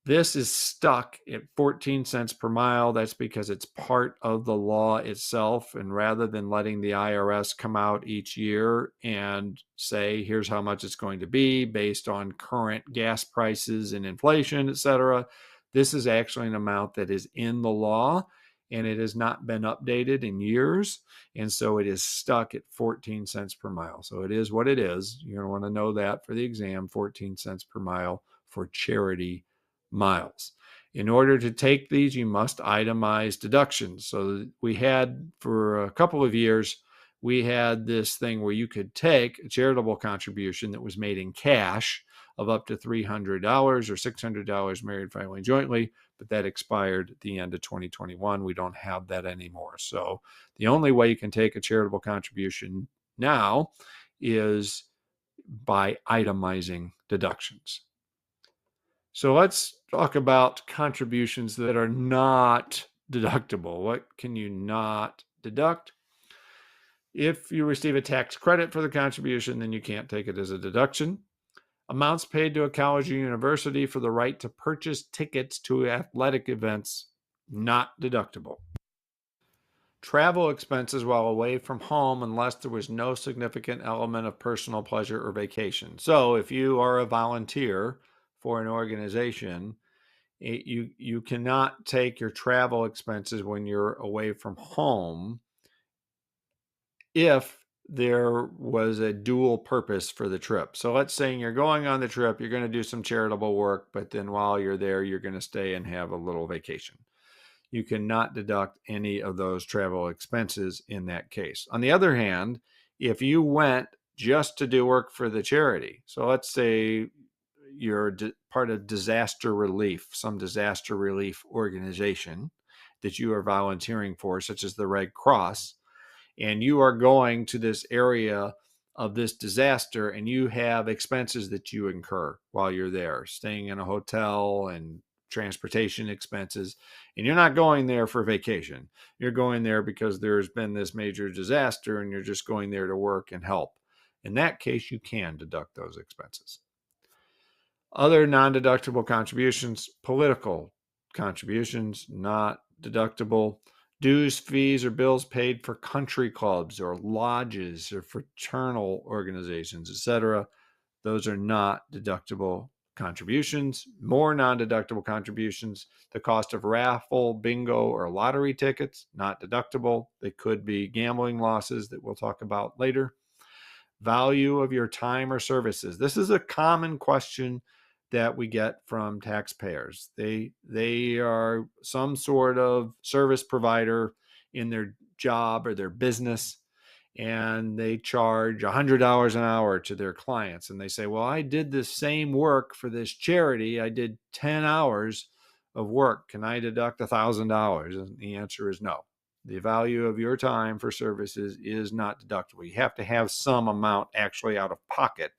This is stuck at 14 cents per mile. That's because it's part of the law itself. And rather than letting the IRS come out each year and say, here's how much it's going to be based on current gas prices and inflation, etc., this is actually an amount that is in the law and it has not been updated in years. And so it is stuck at 14 cents per mile. So it is what it is. You're going to want to know that for the exam, 14 cents per mile for charity miles. In order to take these, you must itemize deductions. So we had, for a couple of years, we had this thing where you could take a charitable contribution that was made in cash of up to $300 or $600 married, filing jointly, but that expired at the end of 2021. We don't have that anymore. So the only way you can take a charitable contribution now is by itemizing deductions. So let's talk about contributions that are not deductible. What can you not deduct? If you receive a tax credit for the contribution, then you can't take it as a deduction. Amounts paid to a college or university for the right to purchase tickets to athletic events, not deductible. Travel expenses while away from home, unless there was no significant element of personal pleasure or vacation. So if you are a volunteer for an organization, you cannot take your travel expenses when you're away from home if there was a dual purpose for the trip. So let's say you're going on the trip, you're going to do some charitable work, but then while you're there, you're going to stay and have a little vacation. You cannot deduct any of those travel expenses in that case. On the other hand, if you went just to do work for the charity, so let's say you're part of disaster relief, some disaster relief organization that you are volunteering for, such as the Red Cross, and you are going to this area of this disaster and you have expenses that you incur while you're there, staying in a hotel and transportation expenses, and you're not going there for vacation. You're going there because there's been this major disaster and you're just going there to work and help. In that case, you can deduct those expenses. Other non-deductible contributions, political contributions, not deductible. Dues, fees, or bills paid for country clubs or lodges or fraternal organizations, etc. Those are not deductible contributions. More non-deductible contributions, the cost of raffle, bingo, or lottery tickets, not deductible. They could be gambling losses that we'll talk about later. Value of your time or services. This is a common question that we get from taxpayers. They are some sort of service provider in their job or their business, and they charge $100 an hour to their clients. And they say, well, I did the same work for this charity. I did 10 hours of work. Can I deduct $1,000? And the answer is no. The value of your time for services is not deductible. You have to have some amount actually out of pocket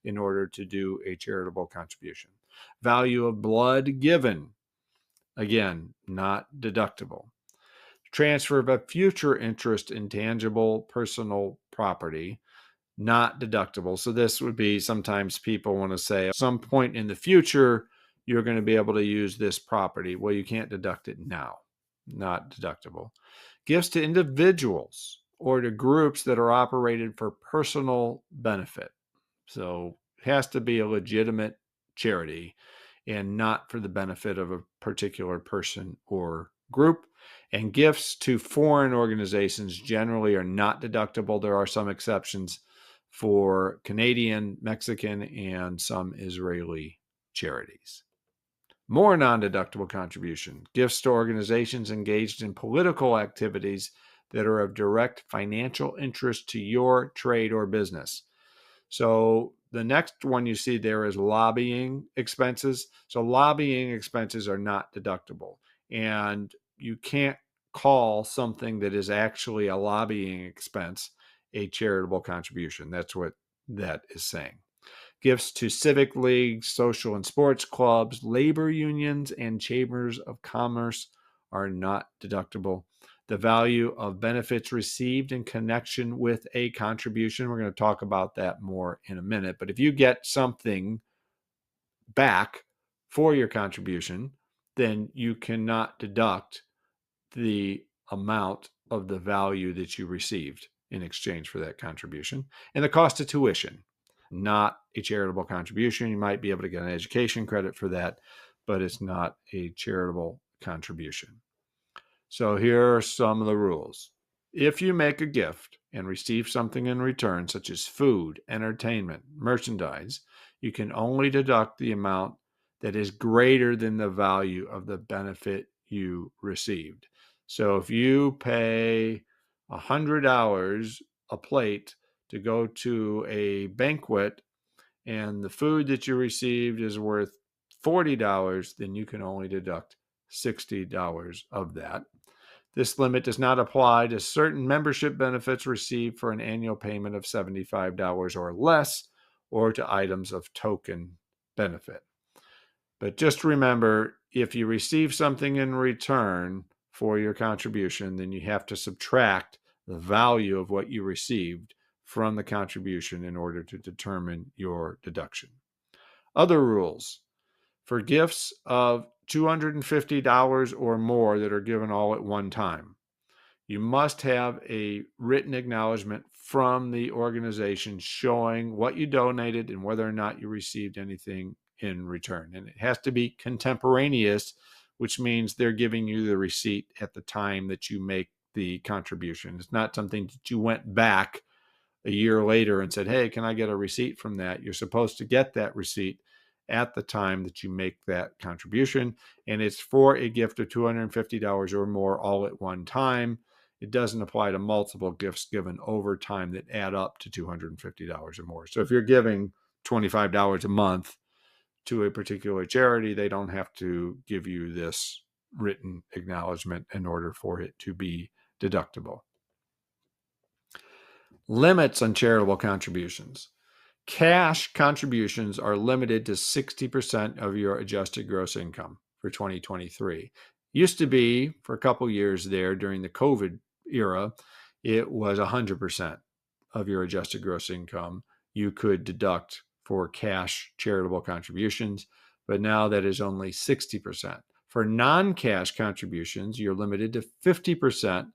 in order to do a charitable contribution. Value of blood given, again, not deductible. Transfer of a future interest in tangible personal property, not deductible. So this would be, sometimes people want to say, at some point in the future, you're going to be able to use this property. Well, you can't deduct it now, not deductible. Gifts to individuals or to groups that are operated for personal benefit. So it has to be a legitimate charity and not for the benefit of a particular person or group. And gifts to foreign organizations generally are not deductible. There are some exceptions for Canadian, Mexican, and some Israeli charities. More non-deductible contribution. Gifts to organizations engaged in political activities that are of direct financial interest to your trade or business. So the next one you see there is lobbying expenses. So lobbying expenses are not deductible. And you can't call something that is actually a lobbying expense a charitable contribution. That's what that is saying. Gifts to civic leagues, social and sports clubs, labor unions, and chambers of commerce are not deductible. The value of benefits received in connection with a contribution, we're going to talk about that more in a minute. But if you get something back for your contribution, then you cannot deduct the amount of the value that you received in exchange for that contribution. And the cost of tuition, not a charitable contribution. You might be able to get an education credit for that, but it's not a charitable contribution. So here are some of the rules. If you make a gift and receive something in return, such as food, entertainment, merchandise, you can only deduct the amount that is greater than the value of the benefit you received. So if you pay $100 a plate to go to a banquet and the food that you received is worth $40, then you can only deduct $60 of that. This limit does not apply to certain membership benefits received for an annual payment of $75 or less, or to items of token benefit. But just remember, if you receive something in return for your contribution, then you have to subtract the value of what you received from the contribution in order to determine your deduction. Other rules. For gifts of $250 or more that are given all at one time, you must have a written acknowledgement from the organization showing what you donated and whether or not you received anything in return. And it has to be contemporaneous, which means they're giving you the receipt at the time that you make the contribution. It's not something that you went back a year later and said, hey, can I get a receipt from that? You're supposed to get that receipt at the time that you make that contribution. And it's for a gift of $250 or more all at one time. It doesn't apply to multiple gifts given over time that add up to $250 or more. So if you're giving $25 a month to a particular charity, they don't have to give you this written acknowledgement in order for it to be deductible. Limits on charitable contributions. Cash contributions are limited to 60% of your adjusted gross income for 2023. Used to be, for a couple years there during the COVID era, it was 100% of your adjusted gross income you could deduct for cash charitable contributions, but now that is only 60%. For non-cash contributions, you're limited to 50%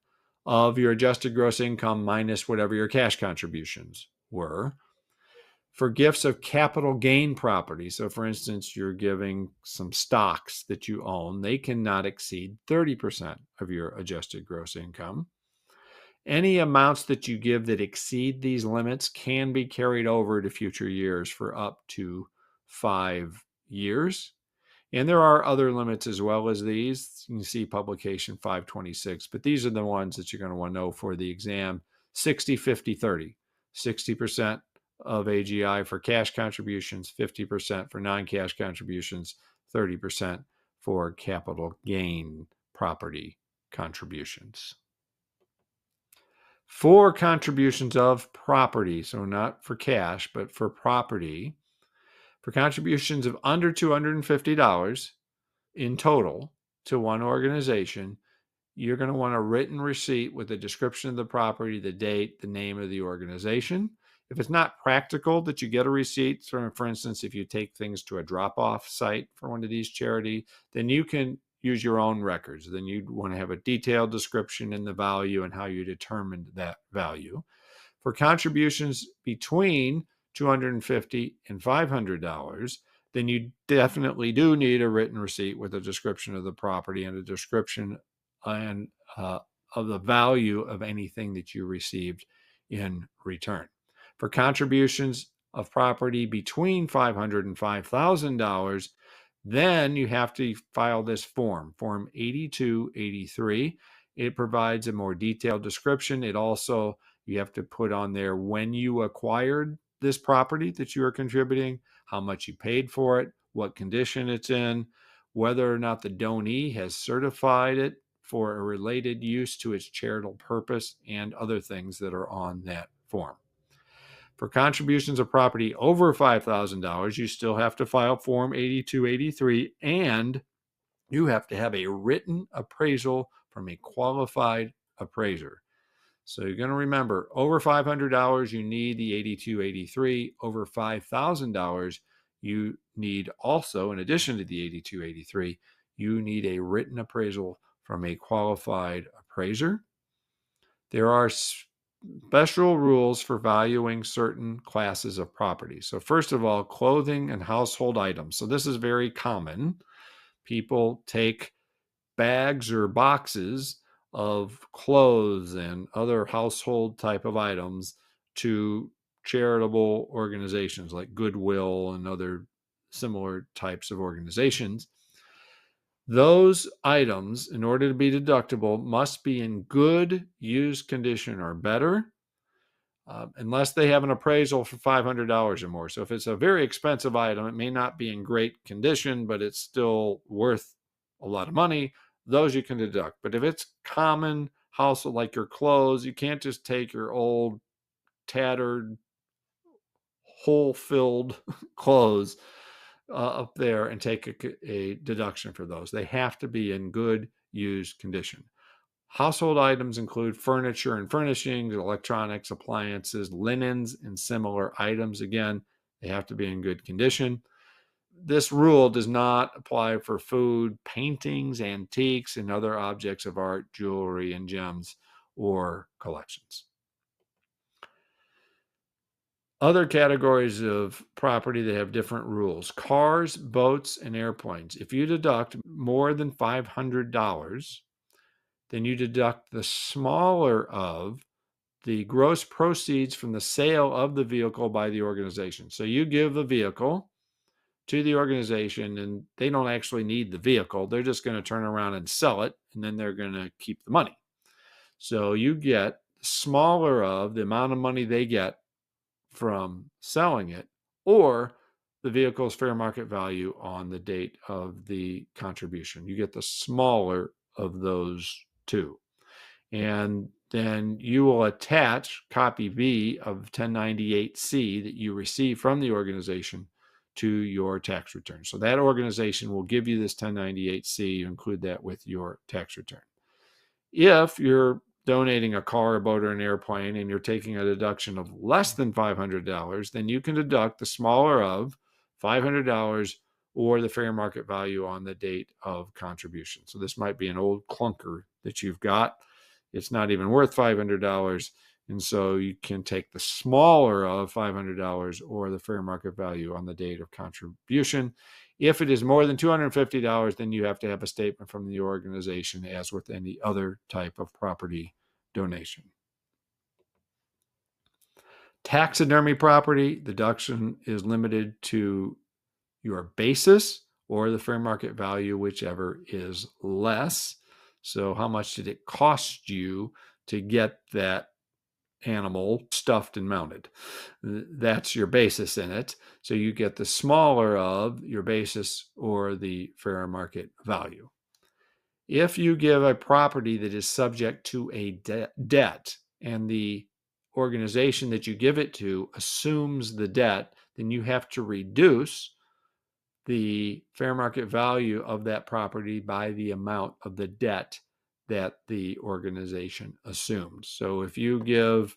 of your adjusted gross income minus whatever your cash contributions were. For gifts of capital gain property, so for instance, you're giving some stocks that you own, they cannot exceed 30% of your adjusted gross income. Any amounts that you give that exceed these limits can be carried over to future years for up to 5 years. And there are other limits as well as these. You can see publication 526, but these are the ones that you're going to want to know for the exam 60, 50, 30. 60% of AGI for cash contributions, 50% for non-cash contributions, 30% for capital gain property contributions. For contributions of property, so not for cash, but for property, for contributions of under $250 in total to one organization, you're going to want a written receipt with a description of the property, the date, the name of the organization. If it's not practical that you get a receipt, for instance, if you take things to a drop-off site for one of these charity, then you can use your own records. Then you'd want to have a detailed description in the value and how you determined that value. For contributions between $250 and $500, then you definitely do need a written receipt with a description of the property and a description and of the value of anything that you received in return. For contributions of property between $500 and $5,000, then you have to file this form, Form 8283. It provides a more detailed description. It also, you have to put on there when you acquired this property that you are contributing, how much you paid for it, what condition it's in, whether or not the donee has certified it for a related use to its charitable purpose, and other things that are on that form. For contributions of property over $5,000, you still have to file Form 8283, and you have to have a written appraisal from a qualified appraiser. So you're going to remember, over $500, you need the 8283. Over $5,000, you need also, in addition to the 8283, you need a written appraisal from a qualified appraiser. There are special rules for valuing certain classes of property. So first of all, clothing and household items. So this is very common. People take bags or boxes of clothes and other household type of items to charitable organizations like Goodwill and other similar types of organizations. Those items, in order to be deductible, must be in good used condition or better, unless they have an appraisal for $500 or more. So if it's a very expensive item, it may not be in great condition, but it's still worth a lot of money. Those you can deduct. But if it's common household, like your clothes, you can't just take your old, tattered, hole-filled clothes up there and take a deduction for those. They have to be in good used condition. Household items include furniture and furnishings, electronics, appliances, linens, and similar items. Again, they have to be in good condition. This rule does not apply for food, paintings, antiques, and other objects of art, jewelry, and gems or collections. Other categories of property that have different rules: cars, boats, and airplanes. If you deduct more than $500, then you deduct the smaller of the gross proceeds from the sale of the vehicle by the organization. So you give the vehicle to the organization and they don't actually need the vehicle. They're just going to turn around and sell it, and then they're going to keep the money. So you get smaller of the amount of money they get from selling it, or the vehicle's fair market value on the date of the contribution. You get the smaller of those two. And then you will attach copy B of 1098C that you receive from the organization to your tax return. So that organization will give you this 1098C. You include that with your tax return. If you're donating a car, a boat, or an airplane, and you're taking a deduction of less than $500, then you can deduct the smaller of $500 or the fair market value on the date of contribution. So this might be an old clunker that you've got. It's not even worth $500. And so you can take the smaller of $500 or the fair market value on the date of contribution. If it is more than $250, then you have to have a statement from the organization, as with any other type of property donation. Taxidermy property deduction is limited to your basis or the fair market value, whichever is less. So how much did it cost you to get that animal stuffed and mounted. That's your basis in it. So you get the smaller of your basis or the fair market value. If you give a property that is subject to a debt and the organization that you give it to assumes the debt, then you have to reduce the fair market value of that property by the amount of the debt that the organization assumed. So if you give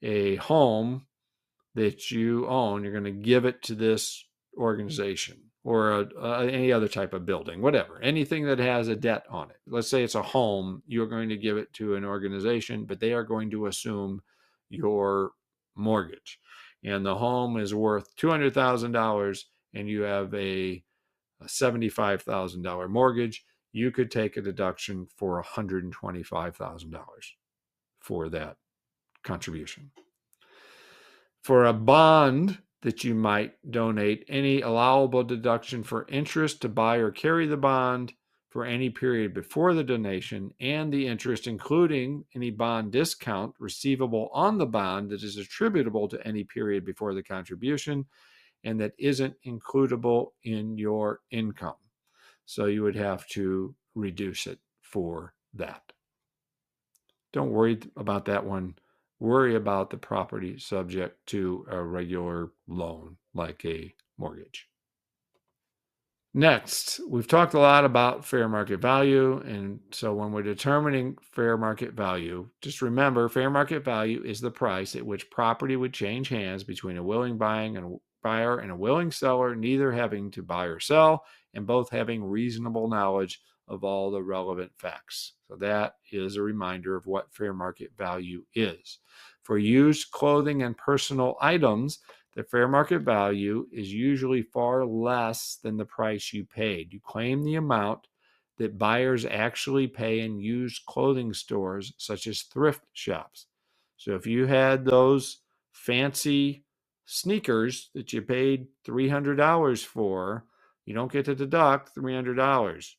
a home that you own, you're going to give it to this organization or any other type of building, whatever, anything that has a debt on it. Let's say it's a home, you're going to give it to an organization, but they are going to assume your mortgage. And the home is worth $200,000 and you have a $75,000 mortgage. You could take a deduction for $125,000 for that contribution. For a bond that you might donate, any allowable deduction for interest to buy or carry the bond for any period before the donation, and the interest, including any bond discount receivable on the bond that is attributable to any period before the contribution and that isn't includable in your income. So you would have to reduce it for that. Don't worry about that one. Worry about the property subject to a regular loan, like a mortgage. Next, we've talked a lot about fair market value. And so when we're determining fair market value, just remember fair market value is the price at which property would change hands between a willing buyer and a willing seller, neither having to buy or sell, and both having reasonable knowledge of all the relevant facts. So that is a reminder of what fair market value is. For used clothing and personal items, the fair market value is usually far less than the price you paid. You claim the amount that buyers actually pay in used clothing stores, such as thrift shops. So if you had those fancy sneakers that you paid $300 for, you don't get to deduct $300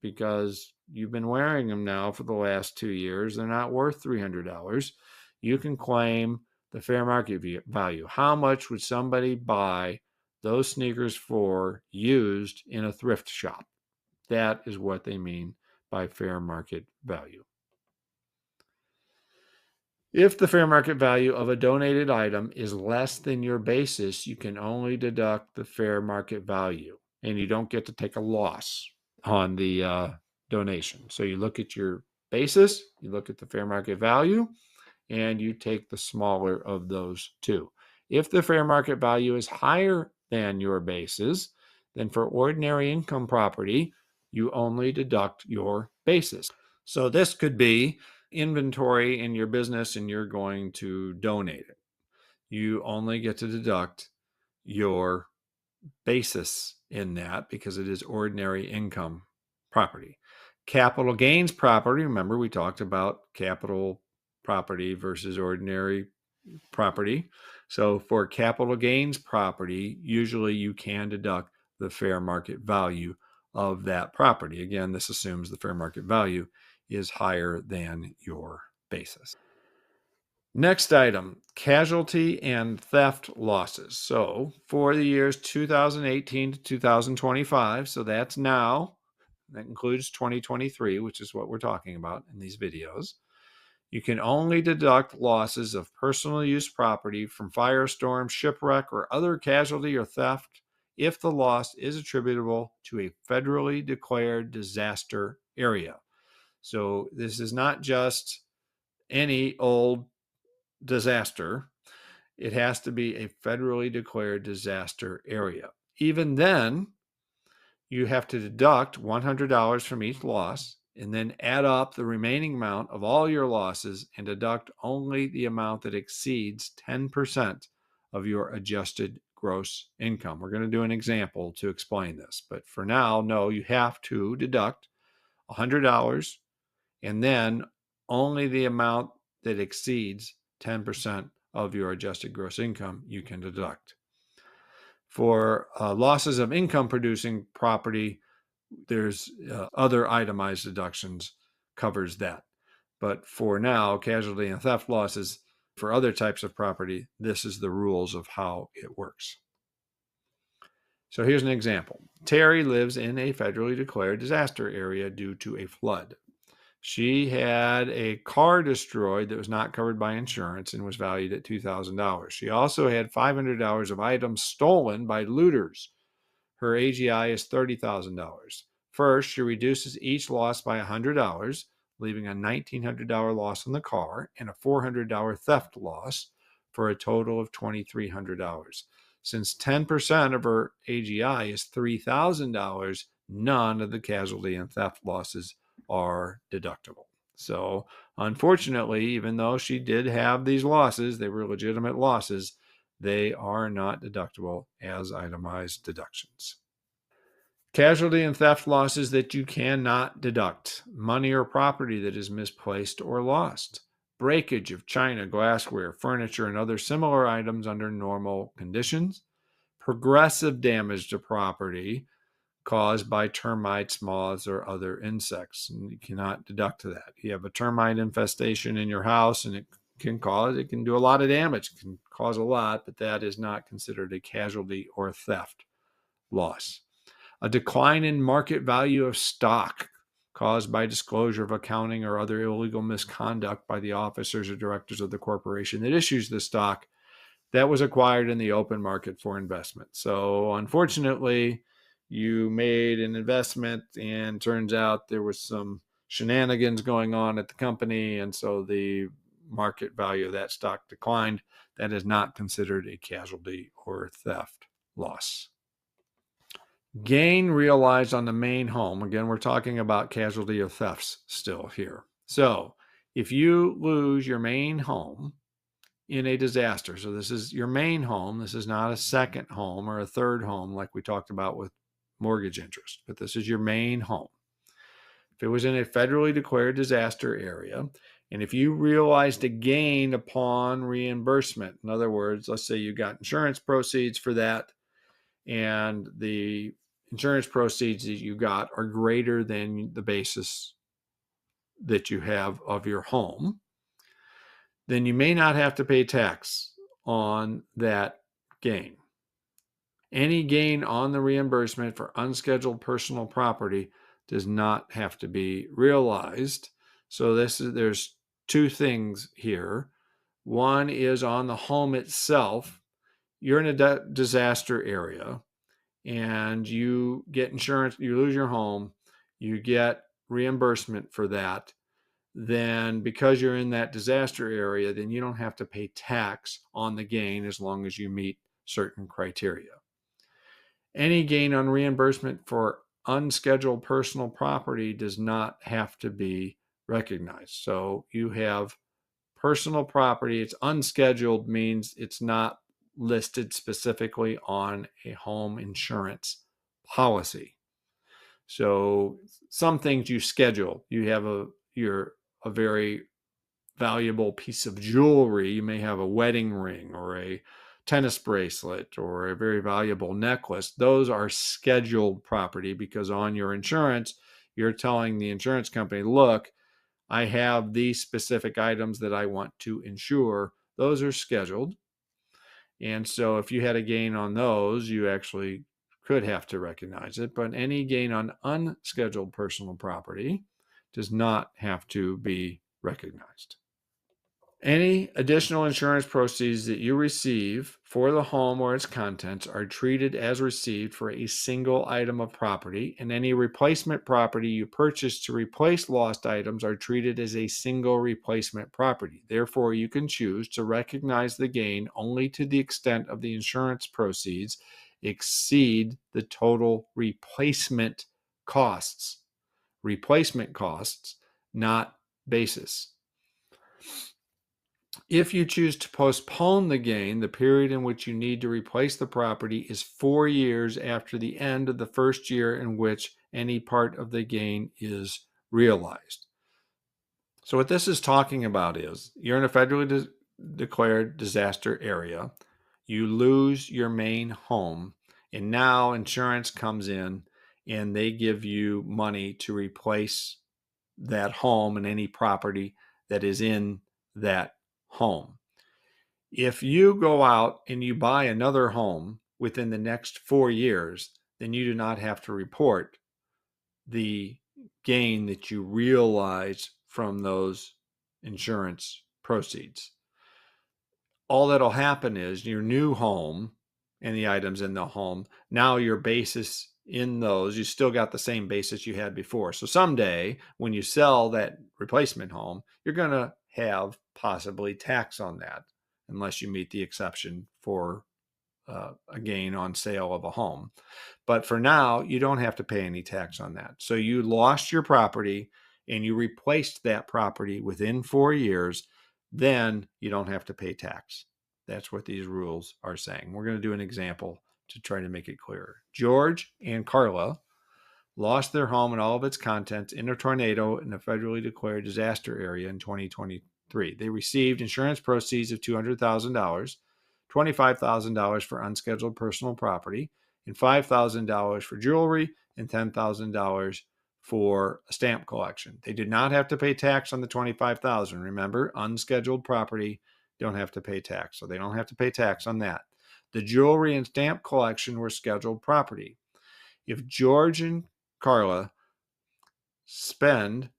because you've been wearing them now for the last 2 years. They're not worth $300. You can claim the fair market value. How much would somebody buy those sneakers for used in a thrift shop? That is what they mean by fair market value. If the fair market value of a donated item is less than your basis, you can only deduct the fair market value, and you don't get to take a loss on the donation. So you look at your basis, you look at the fair market value, and you take the smaller of those two. If the fair market value is higher than your basis, then for ordinary income property, you only deduct your basis. So this could be inventory in your business and you're going to donate it. You only get to deduct your basis in that because it is ordinary income property. Capital gains property, remember we talked about capital property versus ordinary property. So for capital gains property, usually you can deduct the fair market value of that property. Again, this assumes the fair market value is higher than your basis. Next item, casualty and theft losses. So for the years 2018 to 2025, so that's now, that includes 2023, which is what we're talking about in these videos. You can only deduct losses of personal use property from firestorm, shipwreck, or other casualty or theft if the loss is attributable to a federally declared disaster area. So this is not just any old disaster. It has to be a federally declared disaster area. Even then, you have to deduct $100 from each loss and then add up the remaining amount of all your losses and deduct only the amount that exceeds 10% of your adjusted gross income. We're going to do an example to explain this, but for now, no, you have to deduct $100 and then only the amount that exceeds 10% of your adjusted gross income you can deduct. For losses of income producing property, there's other itemized deductions covers that. But for now, casualty and theft losses, for other types of property, this is the rules of how it works. So here's an example. Terry lives in a federally declared disaster area due to a flood. She had a car destroyed that was not covered by insurance and was valued at $2,000. She also had $500 of items stolen by looters. Her AGI is $30,000. First, she reduces each loss by $100, leaving a $1,900 loss on the car and a $400 theft loss for a total of $2,300. Since 10% of her AGI is $3,000, none of the casualty and theft losses are deductible. So, unfortunately, even though she did have these losses, they were legitimate losses, they are not deductible as itemized deductions. Casualty and theft losses that you cannot deduct. Money or property that is misplaced or lost. Breakage of china, glassware, furniture, and other similar items under normal conditions. Progressive damage to property caused by termites, moths, or other insects. And you cannot deduct that. You have a termite infestation in your house, and it can do a lot of damage. It can cause a lot, but that is not considered a casualty or theft loss. A decline in market value of stock caused by disclosure of accounting or other illegal misconduct by the officers or directors of the corporation that issues the stock that was acquired in the open market for investment. So unfortunately, you made an investment and turns out there was some shenanigans going on at the company, and so the market value of that stock declined. That is not considered a casualty or theft loss. Gain realized on the main home. Again, we're talking about casualty or thefts still here. So if you lose your main home in a disaster, so this is your main home, this is not a second home or a third home like we talked about with mortgage interest, but this is your main home. If it was in a federally declared disaster area, and if you realized a gain upon reimbursement, in other words, let's say you got insurance proceeds for that, and the insurance proceeds that you got are greater than the basis that you have of your home, then you may not have to pay tax on that gain. Any gain on the reimbursement for unscheduled personal property does not have to be realized. So there's two things here. One is on the home itself. You're in a disaster area and you get insurance, you lose your home, you get reimbursement for that, then because you're in that disaster area, then you don't have to pay tax on the gain as long as you meet certain criteria. Any gain on reimbursement for unscheduled personal property does not have to be recognized. So you have personal property, it's unscheduled, means it's not listed specifically on a home insurance policy. So some things you schedule. You have a very valuable piece of jewelry. You may have a wedding ring or a tennis bracelet or a very valuable necklace. Those are scheduled property because on your insurance, you're telling the insurance company, look, I have these specific items that I want to insure. Those are scheduled. And so if you had a gain on those, you actually could have to recognize it. But any gain on unscheduled personal property does not have to be recognized. Any additional insurance proceeds that you receive for the home or its contents are treated as received for a single item of property, and any replacement property you purchase to replace lost items are treated as a single replacement property. Therefore, you can choose to recognize the gain only to the extent of the insurance proceeds exceed the total replacement costs. Replacement costs, not basis. If you choose to postpone the gain, the period in which you need to replace the property is 4 years after the end of the first year in which any part of the gain is realized. So what this is talking about is you're in a federally declared disaster area. You lose your main home, and now insurance comes in and they give you money to replace that home and any property that is in that home. If you go out and you buy another home within the next 4 years, then you do not have to report the gain that you realize from those insurance proceeds. All that'll happen is your new home and the items in the home, now your basis in those, you still got the same basis you had before. So someday when you sell that replacement home, you're going to have possibly tax on that, unless you meet the exception for a gain on sale of a home. But for now, you don't have to pay any tax on that. So you lost your property and you replaced that property within 4 years, then you don't have to pay tax. That's what these rules are saying. We're going to do an example to try to make it clearer. George and Carla lost their home and all of its contents in a tornado in a federally declared disaster area in 2023. They received insurance proceeds of $200,000, $25,000 for unscheduled personal property, and $5,000 for jewelry, and $10,000 for a stamp collection. They did not have to pay tax on the $25,000. Remember, unscheduled property don't have to pay tax, so they don't have to pay tax on that. The jewelry and stamp collection were scheduled property. If George and Carla spend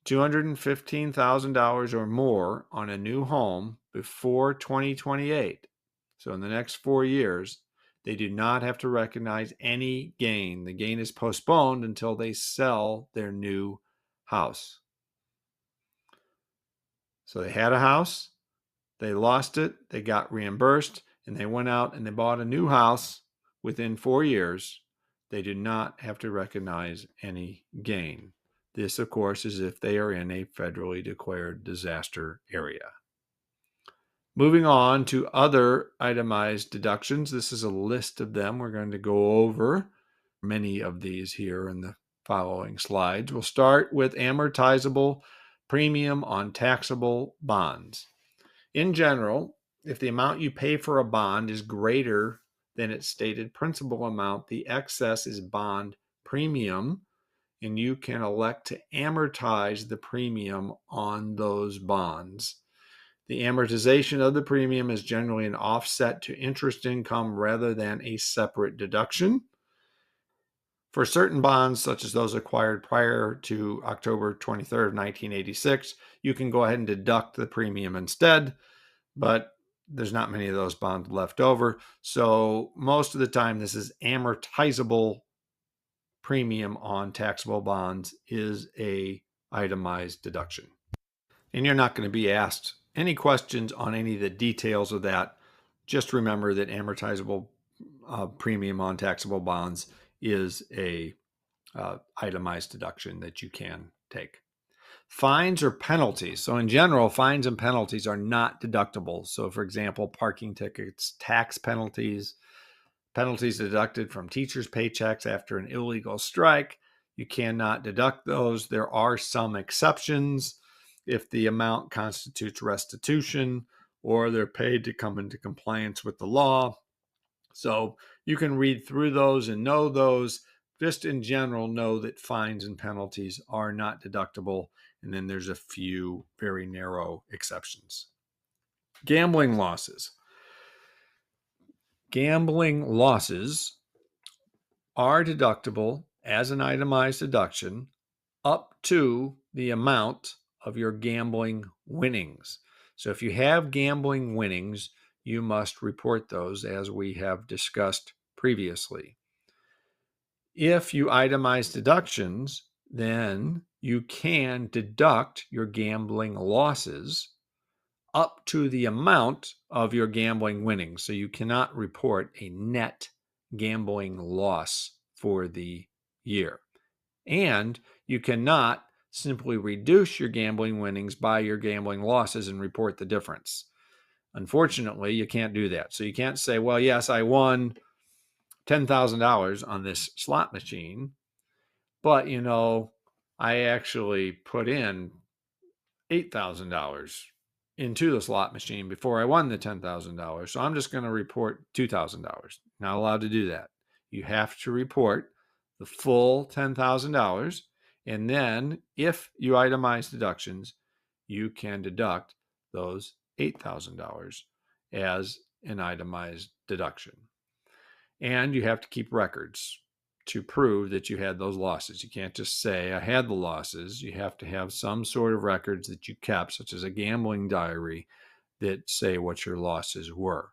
$215,000 or more on a new home before 2028, so in the next 4 years, they do not have to recognize any gain. The gain is postponed until they sell their new house. So they had a house, they lost it, they got reimbursed, and they went out and they bought a new house within 4 years. They do not have to recognize any gain. This, of course, is if they are in a federally declared disaster area. Moving on to other itemized deductions. This is a list of them. We're going to go over many of these here in the following slides. We'll start with amortizable premium on taxable bonds. In general, if the amount you pay for a bond is greater than its stated principal amount, the excess is bond premium, and you can elect to amortize the premium on those bonds. The amortization of the premium is generally an offset to interest income rather than a separate deduction. For certain bonds, such as those acquired prior to October 23rd, 1986, you can go ahead and deduct the premium instead, but there's not many of those bonds left over. So most of the time, this is amortizable premium on taxable bonds is a itemized deduction. And you're not going to be asked any questions on any of the details of that. Just remember that amortizable premium on taxable bonds is a itemized deduction that you can take. Fines or penalties. So in general, fines and penalties are not deductible. So for example, parking tickets, tax penalties, penalties deducted from teachers' paychecks after an illegal strike, you cannot deduct those. There are some exceptions if the amount constitutes restitution or they're paid to come into compliance with the law. So you can read through those and know those. Just in general, know that fines and penalties are not deductible. And then there's a few very narrow exceptions. Gambling losses. Gambling losses are deductible as an itemized deduction up to the amount of your gambling winnings. So if you have gambling winnings, you must report those as we have discussed previously. If you itemize deductions, then you can deduct your gambling losses up to the amount of your gambling winnings. So you cannot report a net gambling loss for the year. And you cannot simply reduce your gambling winnings by your gambling losses and report the difference. Unfortunately, you can't do that. So you can't say, well, yes, I won $10,000 on this slot machine, but, I actually put in $8,000 into the slot machine before I won the $10,000. So I'm just going to report $2,000. Not allowed to do that. You have to report the full $10,000. And then if you itemize deductions, you can deduct those $8,000 as an itemized deduction. And you have to keep records to prove that you had those losses. You can't just say, I had the losses. You have to have some sort of records that you kept, such as a gambling diary, that say what your losses were.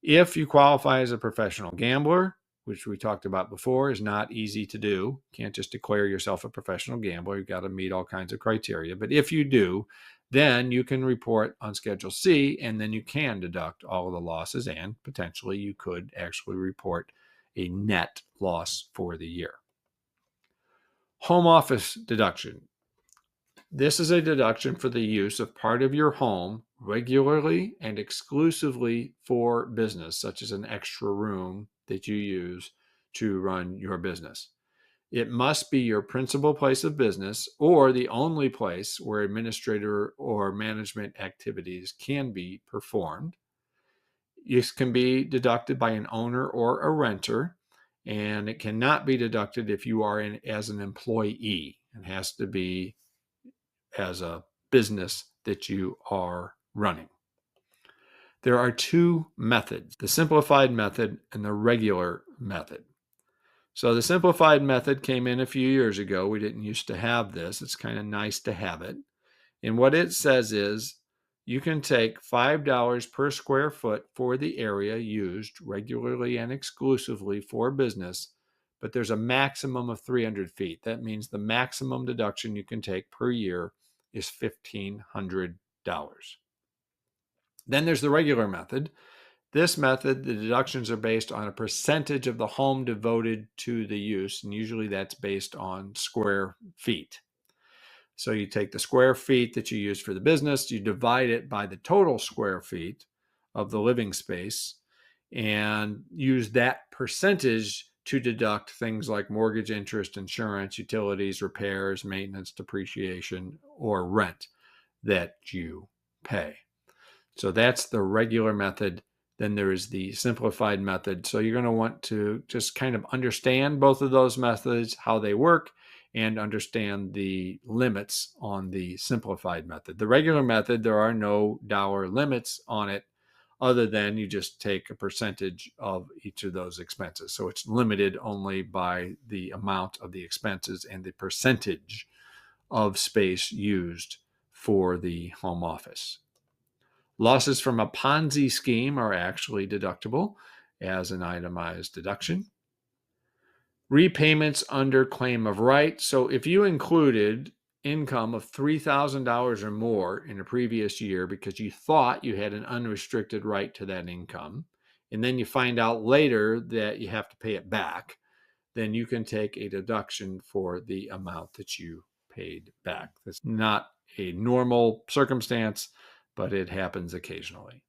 If you qualify as a professional gambler, which we talked about before, is not easy to do. You can't just declare yourself a professional gambler. You've got to meet all kinds of criteria. But if you do, then you can report on Schedule C, and then you can deduct all of the losses, and potentially you could actually report a net loss for the year. Home office deduction. This is a deduction for the use of part of your home regularly and exclusively for business, such as an extra room that you use to run your business. It must be your principal place of business or the only place where administrator or management activities can be performed. This can be deducted by an owner or a renter, and it cannot be deducted if you are as an employee. It has to be as a business that you are running. There are two methods, the simplified method and the regular method. So the simplified method came in a few years ago. We didn't used to have this. It's kind of nice to have it. And what it says is you can take $5 per square foot for the area used regularly and exclusively for business, but there's a maximum of 300 feet. That means the maximum deduction you can take per year is $1,500. Then there's the regular method. This method, the deductions are based on a percentage of the home devoted to the use, and usually that's based on square feet. So you take the square feet that you use for the business, you divide it by the total square feet of the living space, and use that percentage to deduct things like mortgage interest, insurance, utilities, repairs, maintenance, depreciation, or rent that you pay. So that's the regular method. Then there is the simplified method. So you're going to want to just kind of understand both of those methods, how they work, and understand the limits on the simplified method. The regular method, there are no dollar limits on it, other than you just take a percentage of each of those expenses. So it's limited only by the amount of the expenses and the percentage of space used for the home office. Losses from a Ponzi scheme are actually deductible as an itemized deduction. Repayments under claim of right. So if you included income of $3,000 or more in a previous year because you thought you had an unrestricted right to that income, and then you find out later that you have to pay it back, then you can take a deduction for the amount that you paid back. That's not a normal circumstance, but it happens occasionally.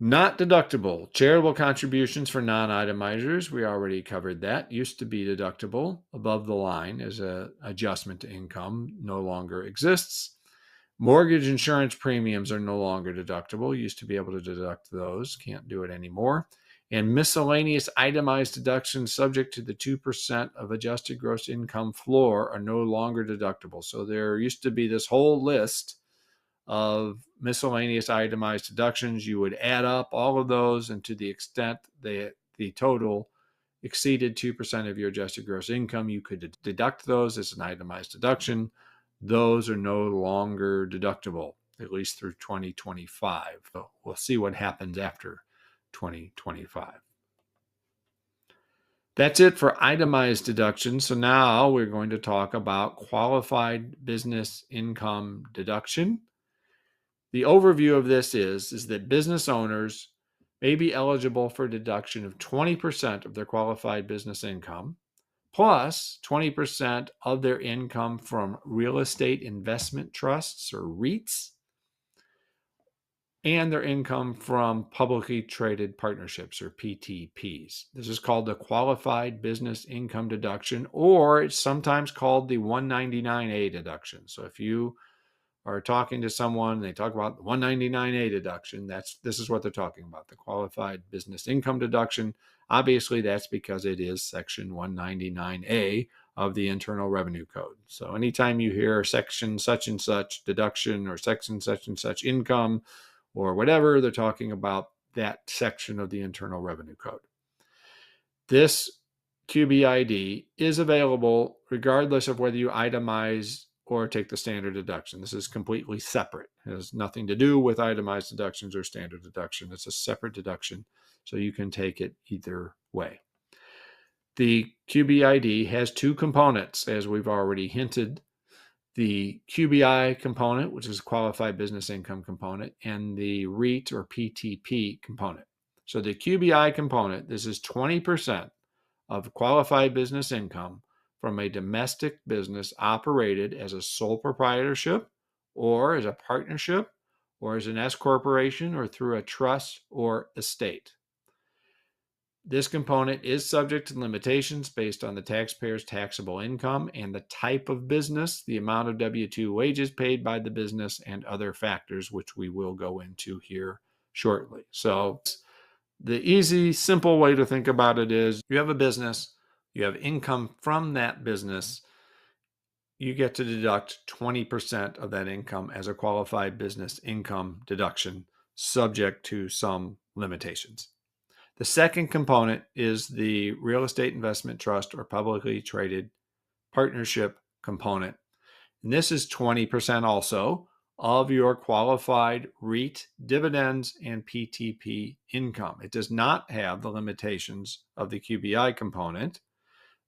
Not deductible. Charitable contributions for non-itemizers. We already covered that. Used to be deductible above the line as an adjustment to income. No longer exists. Mortgage insurance premiums are no longer deductible. Used to be able to deduct those. Can't do it anymore. And miscellaneous itemized deductions subject to the 2% of adjusted gross income floor are no longer deductible. So there used to be this whole list of miscellaneous itemized deductions. You would add up all of those, and to the extent that the total exceeded 2% of your adjusted gross income, you could deduct those as an itemized deduction. Those are no longer deductible, at least through 2025. So we'll see what happens after 2025. That's it for itemized deductions. So now we're going to talk about qualified business income deduction. The overview of this is that business owners may be eligible for a deduction of 20% of their qualified business income, plus 20% of their income from real estate investment trusts or REITs, and their income from publicly traded partnerships or PTPs. This is called the Qualified Business Income Deduction, or it's sometimes called the 199A deduction. So if you are talking to someone, they talk about the 199A deduction, this is what they're talking about, the Qualified Business Income Deduction. Obviously, that's because it is Section 199A of the Internal Revenue Code. So anytime you hear section such and such deduction or section such and such income or whatever. They're talking about that section of the Internal Revenue Code. This QBID is available regardless of whether you itemize or take the standard deduction. This is completely separate. It has nothing to do with itemized deductions or standard deduction. It's a separate deduction, so you can take it either way. The QBID has two components, as we've already hinted. The QBI component, which is Qualified Business Income component, and the REIT or PTP component. So the QBI component, this is 20% of qualified business income from a domestic business operated as a sole proprietorship or as a partnership or as an S corporation or through a trust or estate. This component is subject to limitations based on the taxpayer's taxable income and the type of business, the amount of W-2 wages paid by the business, and other factors, which we will go into here shortly. So the easy, simple way to think about it is you have a business, you have income from that business, you get to deduct 20% of that income as a qualified business income deduction, subject to some limitations. The second component is the real estate investment trust or publicly traded partnership component. And this is 20% also of your qualified REIT dividends and PTP income. It does not have the limitations of the QBI component,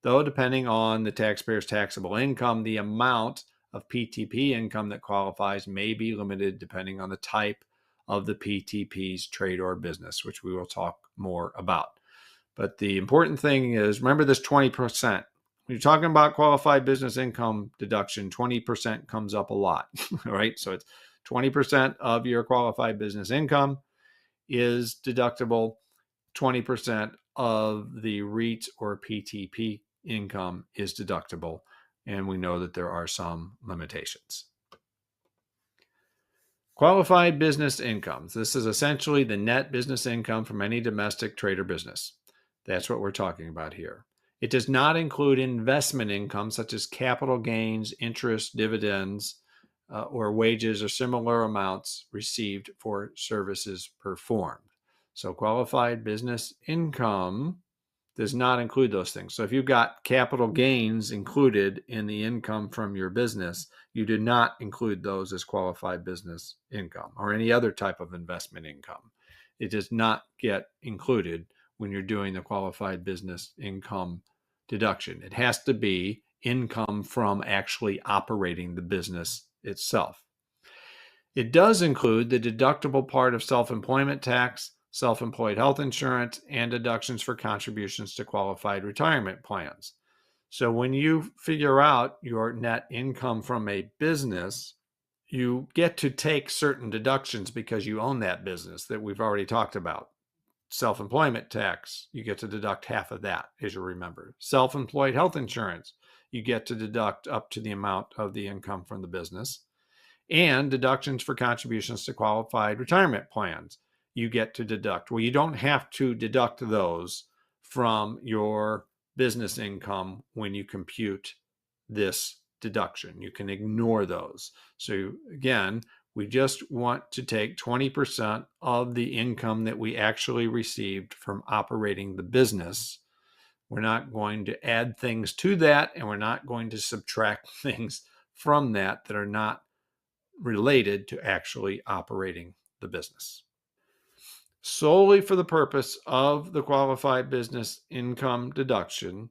though depending on the taxpayer's taxable income, the amount of PTP income that qualifies may be limited depending on the type of the PTP's trade or business, which we will talk more about. But the important thing is, remember this 20%. When you're talking about qualified business income deduction, 20% comes up a lot, right? So it's 20% of your qualified business income is deductible. 20% of the REIT or PTP income is deductible. And we know that there are some limitations. Qualified business income. This is essentially the net business income from any domestic trade or business. That's what we're talking about here. It does not include investment income such as capital gains, interest, dividends, or wages or similar amounts received for services performed. So qualified business income does not include those things. So if you've got capital gains included in the income from your business, you do not include those as qualified business income or any other type of investment income. It does not get included when you're doing the qualified business income deduction. It has to be income from actually operating the business itself. It does include the deductible part of self-employment tax, self-employed health insurance, and deductions for contributions to qualified retirement plans. So when you figure out your net income from a business, you get to take certain deductions because you own that business that we've already talked about. Self-employment tax, you get to deduct half of that, as you remember. Self-employed health insurance, you get to deduct up to the amount of the income from the business. And deductions for contributions to qualified retirement plans, you get to deduct. Well, you don't have to deduct those from your business income when you compute this deduction. You can ignore those. So again, we just want to take 20% of the income that we actually received from operating the business. We're not going to add things to that, and we're not going to subtract things from that that are not related to actually operating the business. Solely for the purpose of the qualified business income deduction,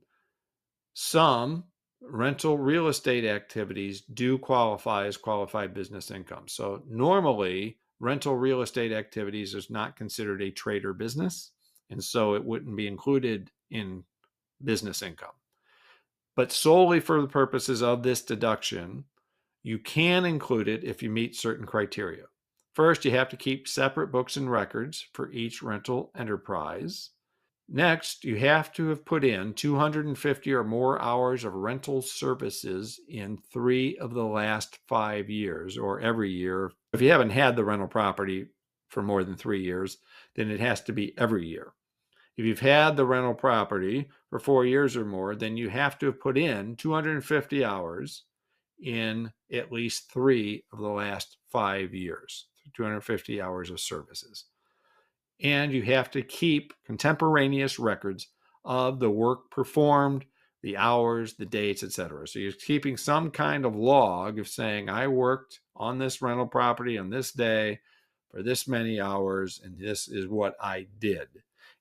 some rental real estate activities do qualify as qualified business income. So normally, rental real estate activities is not considered a trade or business, and so it wouldn't be included in business income. But solely for the purposes of this deduction, you can include it if you meet certain criteria. First, you have to keep separate books and records for each rental enterprise. Next, you have to have put in 250 or more hours of rental services in 3 of the last 5 years, or every year. If you haven't had the rental property for more than 3 years, then it has to be every year. If you've had the rental property for 4 years or more, then you have to have put in 250 hours in at least 3 of the last 5 years. 250 hours of services. And you have to keep contemporaneous records of the work performed, the hours, the dates, etc. So you're keeping some kind of log of saying, I worked on this rental property on this day for this many hours, and this is what I did.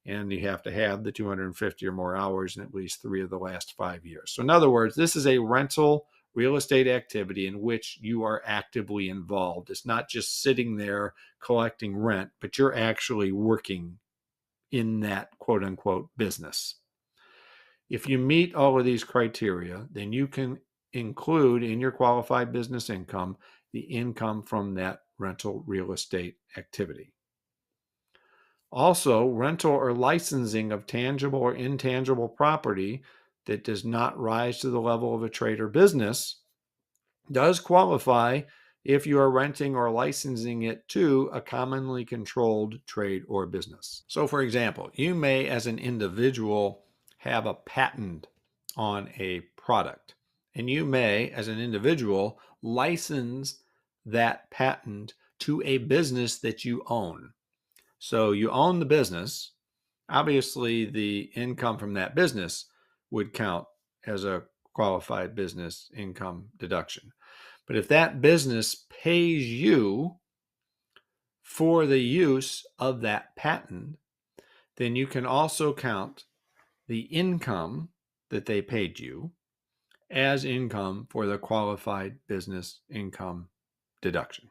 And you have to have the 250 or more hours in at least 3 of the last 5 years. So in other words, this is a rental real estate activity in which you are actively involved. It's not just sitting there collecting rent, but you're actually working in that quote unquote business. If you meet all of these criteria, then you can include in your qualified business income the income from that rental real estate activity. Also, rental or licensing of tangible or intangible property that does not rise to the level of a trade or business does qualify if you are renting or licensing it to a commonly controlled trade or business. So, for example, you may, as an individual, have a patent on a product, and you may, as an individual, license that patent to a business that you own. So you own the business. Obviously, the income from that business would count as a qualified business income deduction. But if that business pays you for the use of that patent, then you can also count the income that they paid you as income for the qualified business income deduction.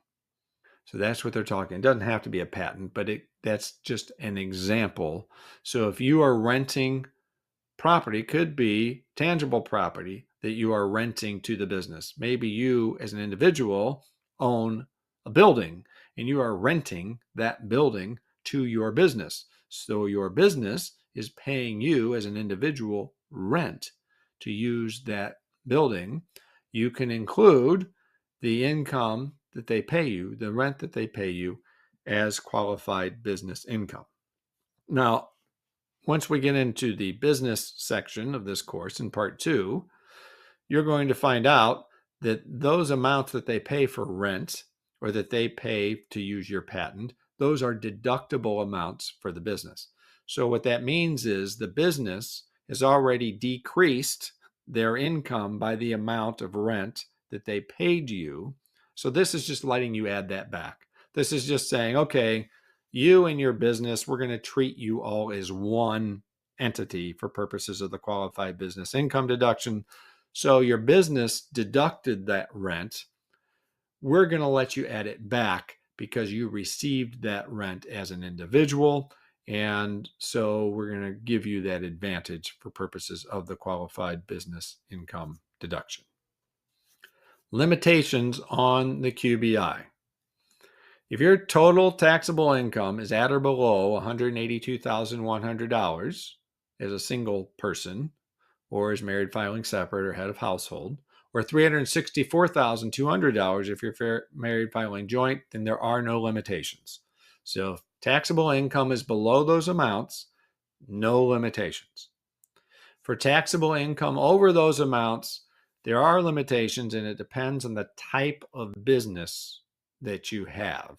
So that's what they're talking. It doesn't have to be a patent, but that's just an example. So if you are renting property, could be tangible property that you are renting to the business. Maybe you, as an individual, own a building and you are renting that building to your business. So your business is paying you as an individual rent to use that building. You can include the income that they pay you, the rent that they pay you, as qualified business income. Now, once we get into the business section of this course in part 2, you're going to find out that those amounts that they pay for rent or that they pay to use your patent, those are deductible amounts for the business. So what that means is the business has already decreased their income by the amount of rent that they paid you. So this is just letting you add that back. This is just saying, okay, you and your business, we're going to treat you all as one entity for purposes of the qualified business income deduction. So your business deducted that rent. We're going to let you add it back because you received that rent as an individual. And so we're going to give you that advantage for purposes of the qualified business income deduction. Limitations on the QBI. If your total taxable income is at or below $182,100 as a single person, or as married filing separate or head of household, or $364,200 if you're married filing joint, then there are no limitations. So if taxable income is below those amounts, no limitations. For taxable income over those amounts, there are limitations, and it depends on the type of business that you have.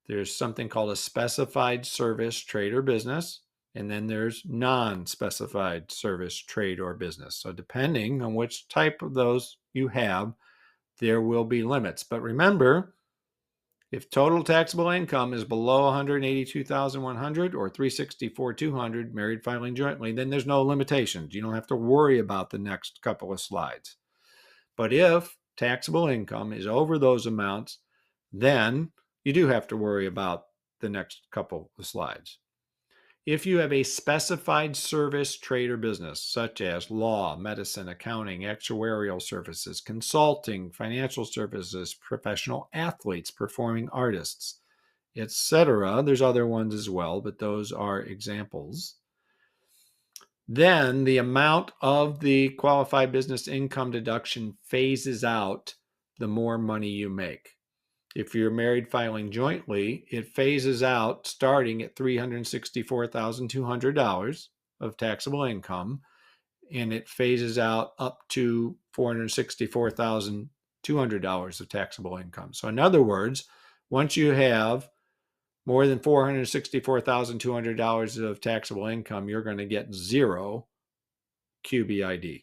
There's something called a specified service, trade, or business, and then there's non-specified service, trade, or business. So depending on which type of those you have, there will be limits. But remember, if total taxable income is below $182,100 or $364,200 married filing jointly, then there's no limitations. You don't have to worry about the next couple of slides. But if taxable income is over those amounts, then you do have to worry about the next couple of slides. If you have a specified service, trade, or business, such as law, medicine, accounting, actuarial services, consulting, financial services, professional athletes, performing artists, etc., there's other ones as well, but those are examples. Then the amount of the qualified business income deduction phases out the more money you make. If you're married filing jointly, it phases out starting at $364,200 of taxable income, and it phases out up to $464,200 of taxable income. So in other words, Once you have more than $464,200 of taxable income, you're going to get 0 QBID.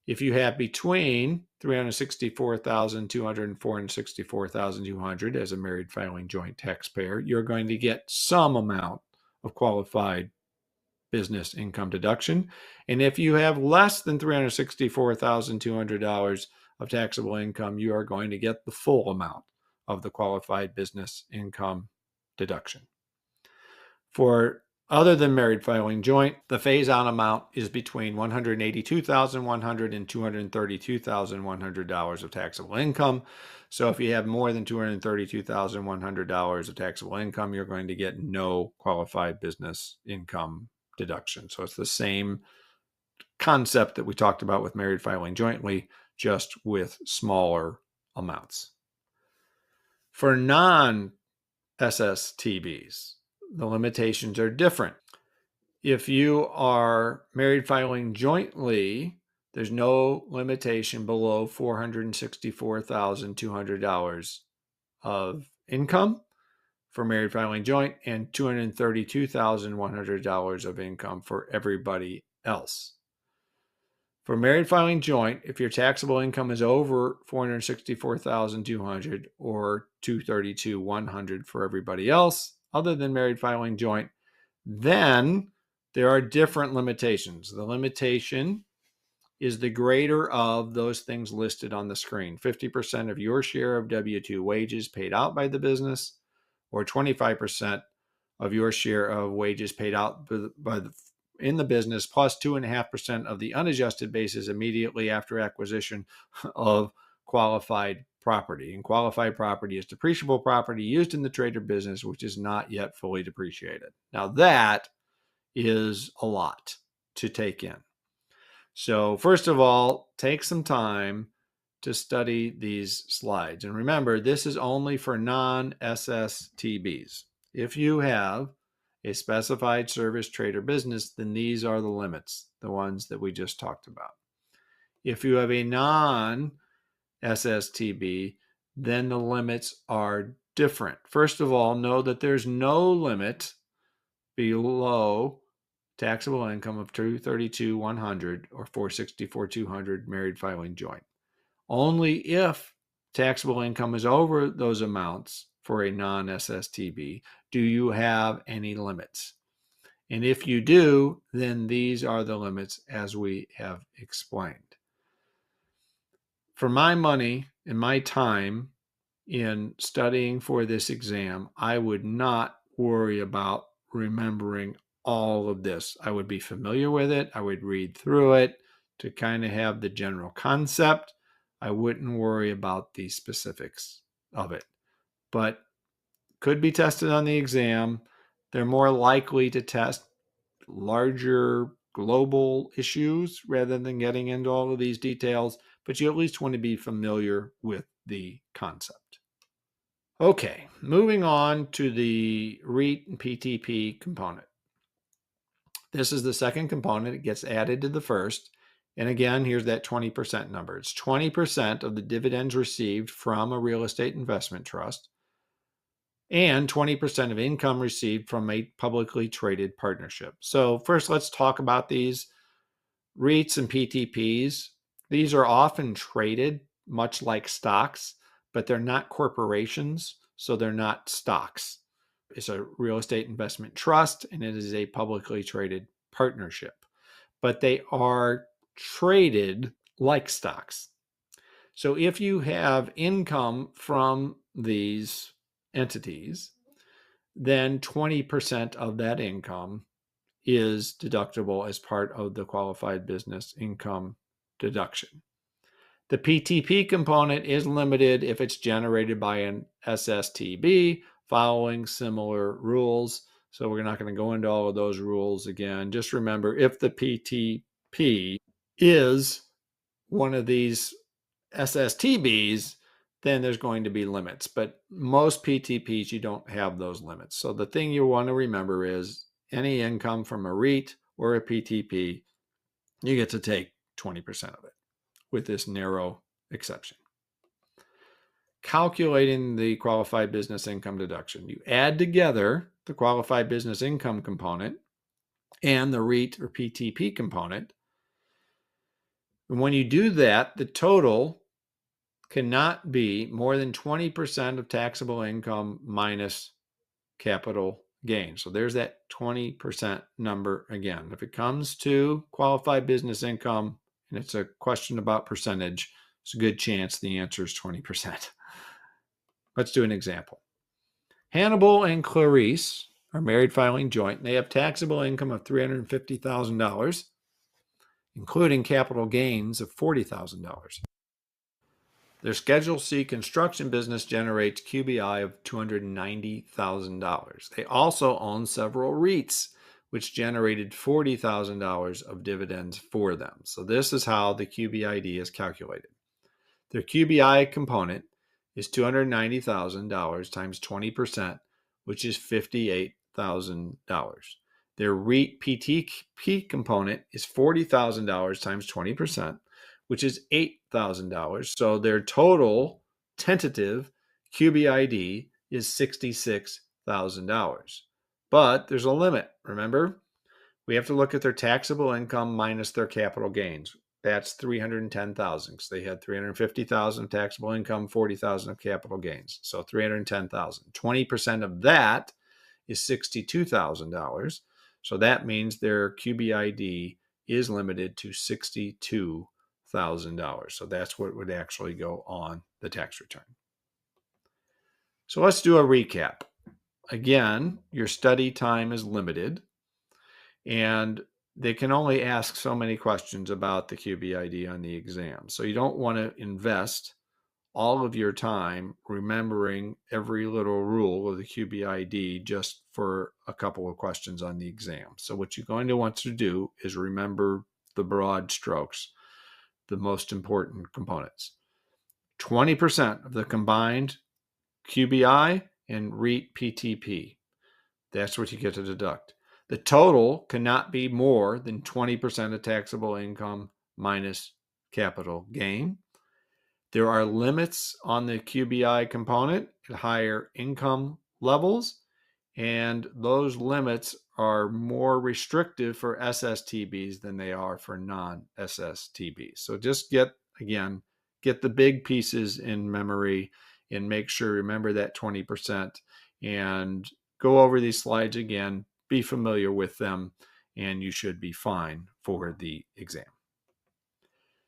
If you have between $364,200 and $464,200 as a married filing joint taxpayer, you're going to get some amount of qualified business income deduction. And if you have less than $364,200 of taxable income, you are going to get the full amount of the qualified business income deduction. For other than married filing joint, the phase-out amount is between $182,100 and $232,100 of taxable income. So if you have more than $232,100 of taxable income, you're going to get no qualified business income deduction. So it's the same concept that we talked about with married filing jointly, just with smaller amounts. For non-SSTBs, the limitations are different. If you are married filing jointly, there's no limitation below $464,200 of income for married filing joint and $232,100 of income for everybody else. For married filing joint, if your taxable income is over $464,200 or $232,100 for everybody else, other than married filing joint, then there are different limitations. The limitation is the greater of those things listed on the screen. 50% of your share of W-2 wages paid out by the business, or 25% of your share of wages paid out in the business, plus 2.5% of the unadjusted basis immediately after acquisition of qualified property. And qualified property is depreciable property used in the trade or business, which is not yet fully depreciated. Now that is a lot to take in. So first of all, take some time to study these slides. And remember, this is only for non-SSTBs. If you have a specified service, trade, or business, then these are the limits, the ones that we just talked about. If you have a non-SSTB, then the limits are different. First of all, know that there's no limit below taxable income of $232,100 or $464,200 married filing joint. Only if taxable income is over those amounts for a non-SSTB do you have any limits. And if you do, then these are the limits as we have explained. For my money and my time in studying for this exam, I would not worry about remembering all of this. I would be familiar with it. I would read through it to kind of have the general concept. I wouldn't worry about the specifics of it, but could be tested on the exam. They're more likely to test larger global issues rather than getting into all of these details, but you at least want to be familiar with the concept. Okay, moving on to the REIT and PTP component. This is the second component. It gets added to the first. And again, here's that 20% number. It's 20% of the dividends received from a real estate investment trust and 20% of income received from a publicly traded partnership. So first, let's talk about these REITs and PTPs. These are often traded much like stocks, but they're not corporations, so they're not stocks. It's a real estate investment trust, and it is a publicly traded partnership. But they are traded like stocks. So if you have income from these entities, then 20% of that income is deductible as part of the qualified business income deduction. The PTP component is limited if it's generated by an SSTB following similar rules. So we're not going to go into all of those rules again. Just remember, if the PTP is one of these SSTBs, then there's going to be limits. But most PTPs, you don't have those limits. So the thing you want to remember is any income from a REIT or a PTP, you get to take 20% of it with this narrow exception. calculating the qualified business income deduction. You add together the qualified business income component and the REIT or PTP component. And when you do that, the total cannot be more than 20% of taxable income minus capital gain. So there's that 20% number again. If it comes to qualified business income and it's a question about percentage, it's a good chance the answer is 20%. Let's do an example. Hannibal and Clarice are married filing joint, and they have taxable income of $350,000, including capital gains of $40,000. Their Schedule C construction business generates QBI of $290,000. They also own several REITs, which generated $40,000 of dividends for them. So this is how the QBID is calculated. Their QBI component is $290,000 times 20%, which is $58,000. Their REIT PTP component is $40,000 times 20%, which is $8,000. So their total tentative QBID is $66,000. But there's a limit. Remember, we have to look at their taxable income minus their capital gains. That's $310,000 because they had $350,000 of taxable income, $40,000 of capital gains. So $310,000. 20% of that is $62,000. So that means their QBID is limited to $62,000. So that's what would actually go on the tax return. So let's do a recap. Again, your study time is limited, and they can only ask so many questions about the QBID on the exam. So you don't want to invest all of your time remembering every little rule of the QBID just for a couple of questions on the exam. So what you're going to want to do is remember the broad strokes, the most important components. 20% of the combined QBI and REIT PTP. That's what you get to deduct. The total cannot be more than 20% of taxable income minus capital gain. There are limits on the QBI component at higher income levels, and those limits are more restrictive for SSTBs than they are for non-SSTBs. So just get the big pieces in memory and make sure, remember that 20%, and go over these slides again, be familiar with them, and you should be fine for the exam.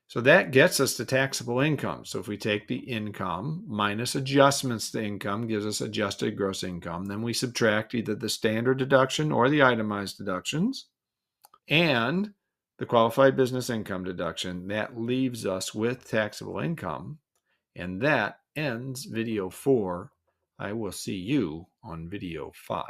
So that gets us to taxable income. So if we take the income minus adjustments to income gives us adjusted gross income, then we subtract either the standard deduction or the itemized deductions and the qualified business income deduction. That leaves us with taxable income, and that ends video 4. I will see you on video 5.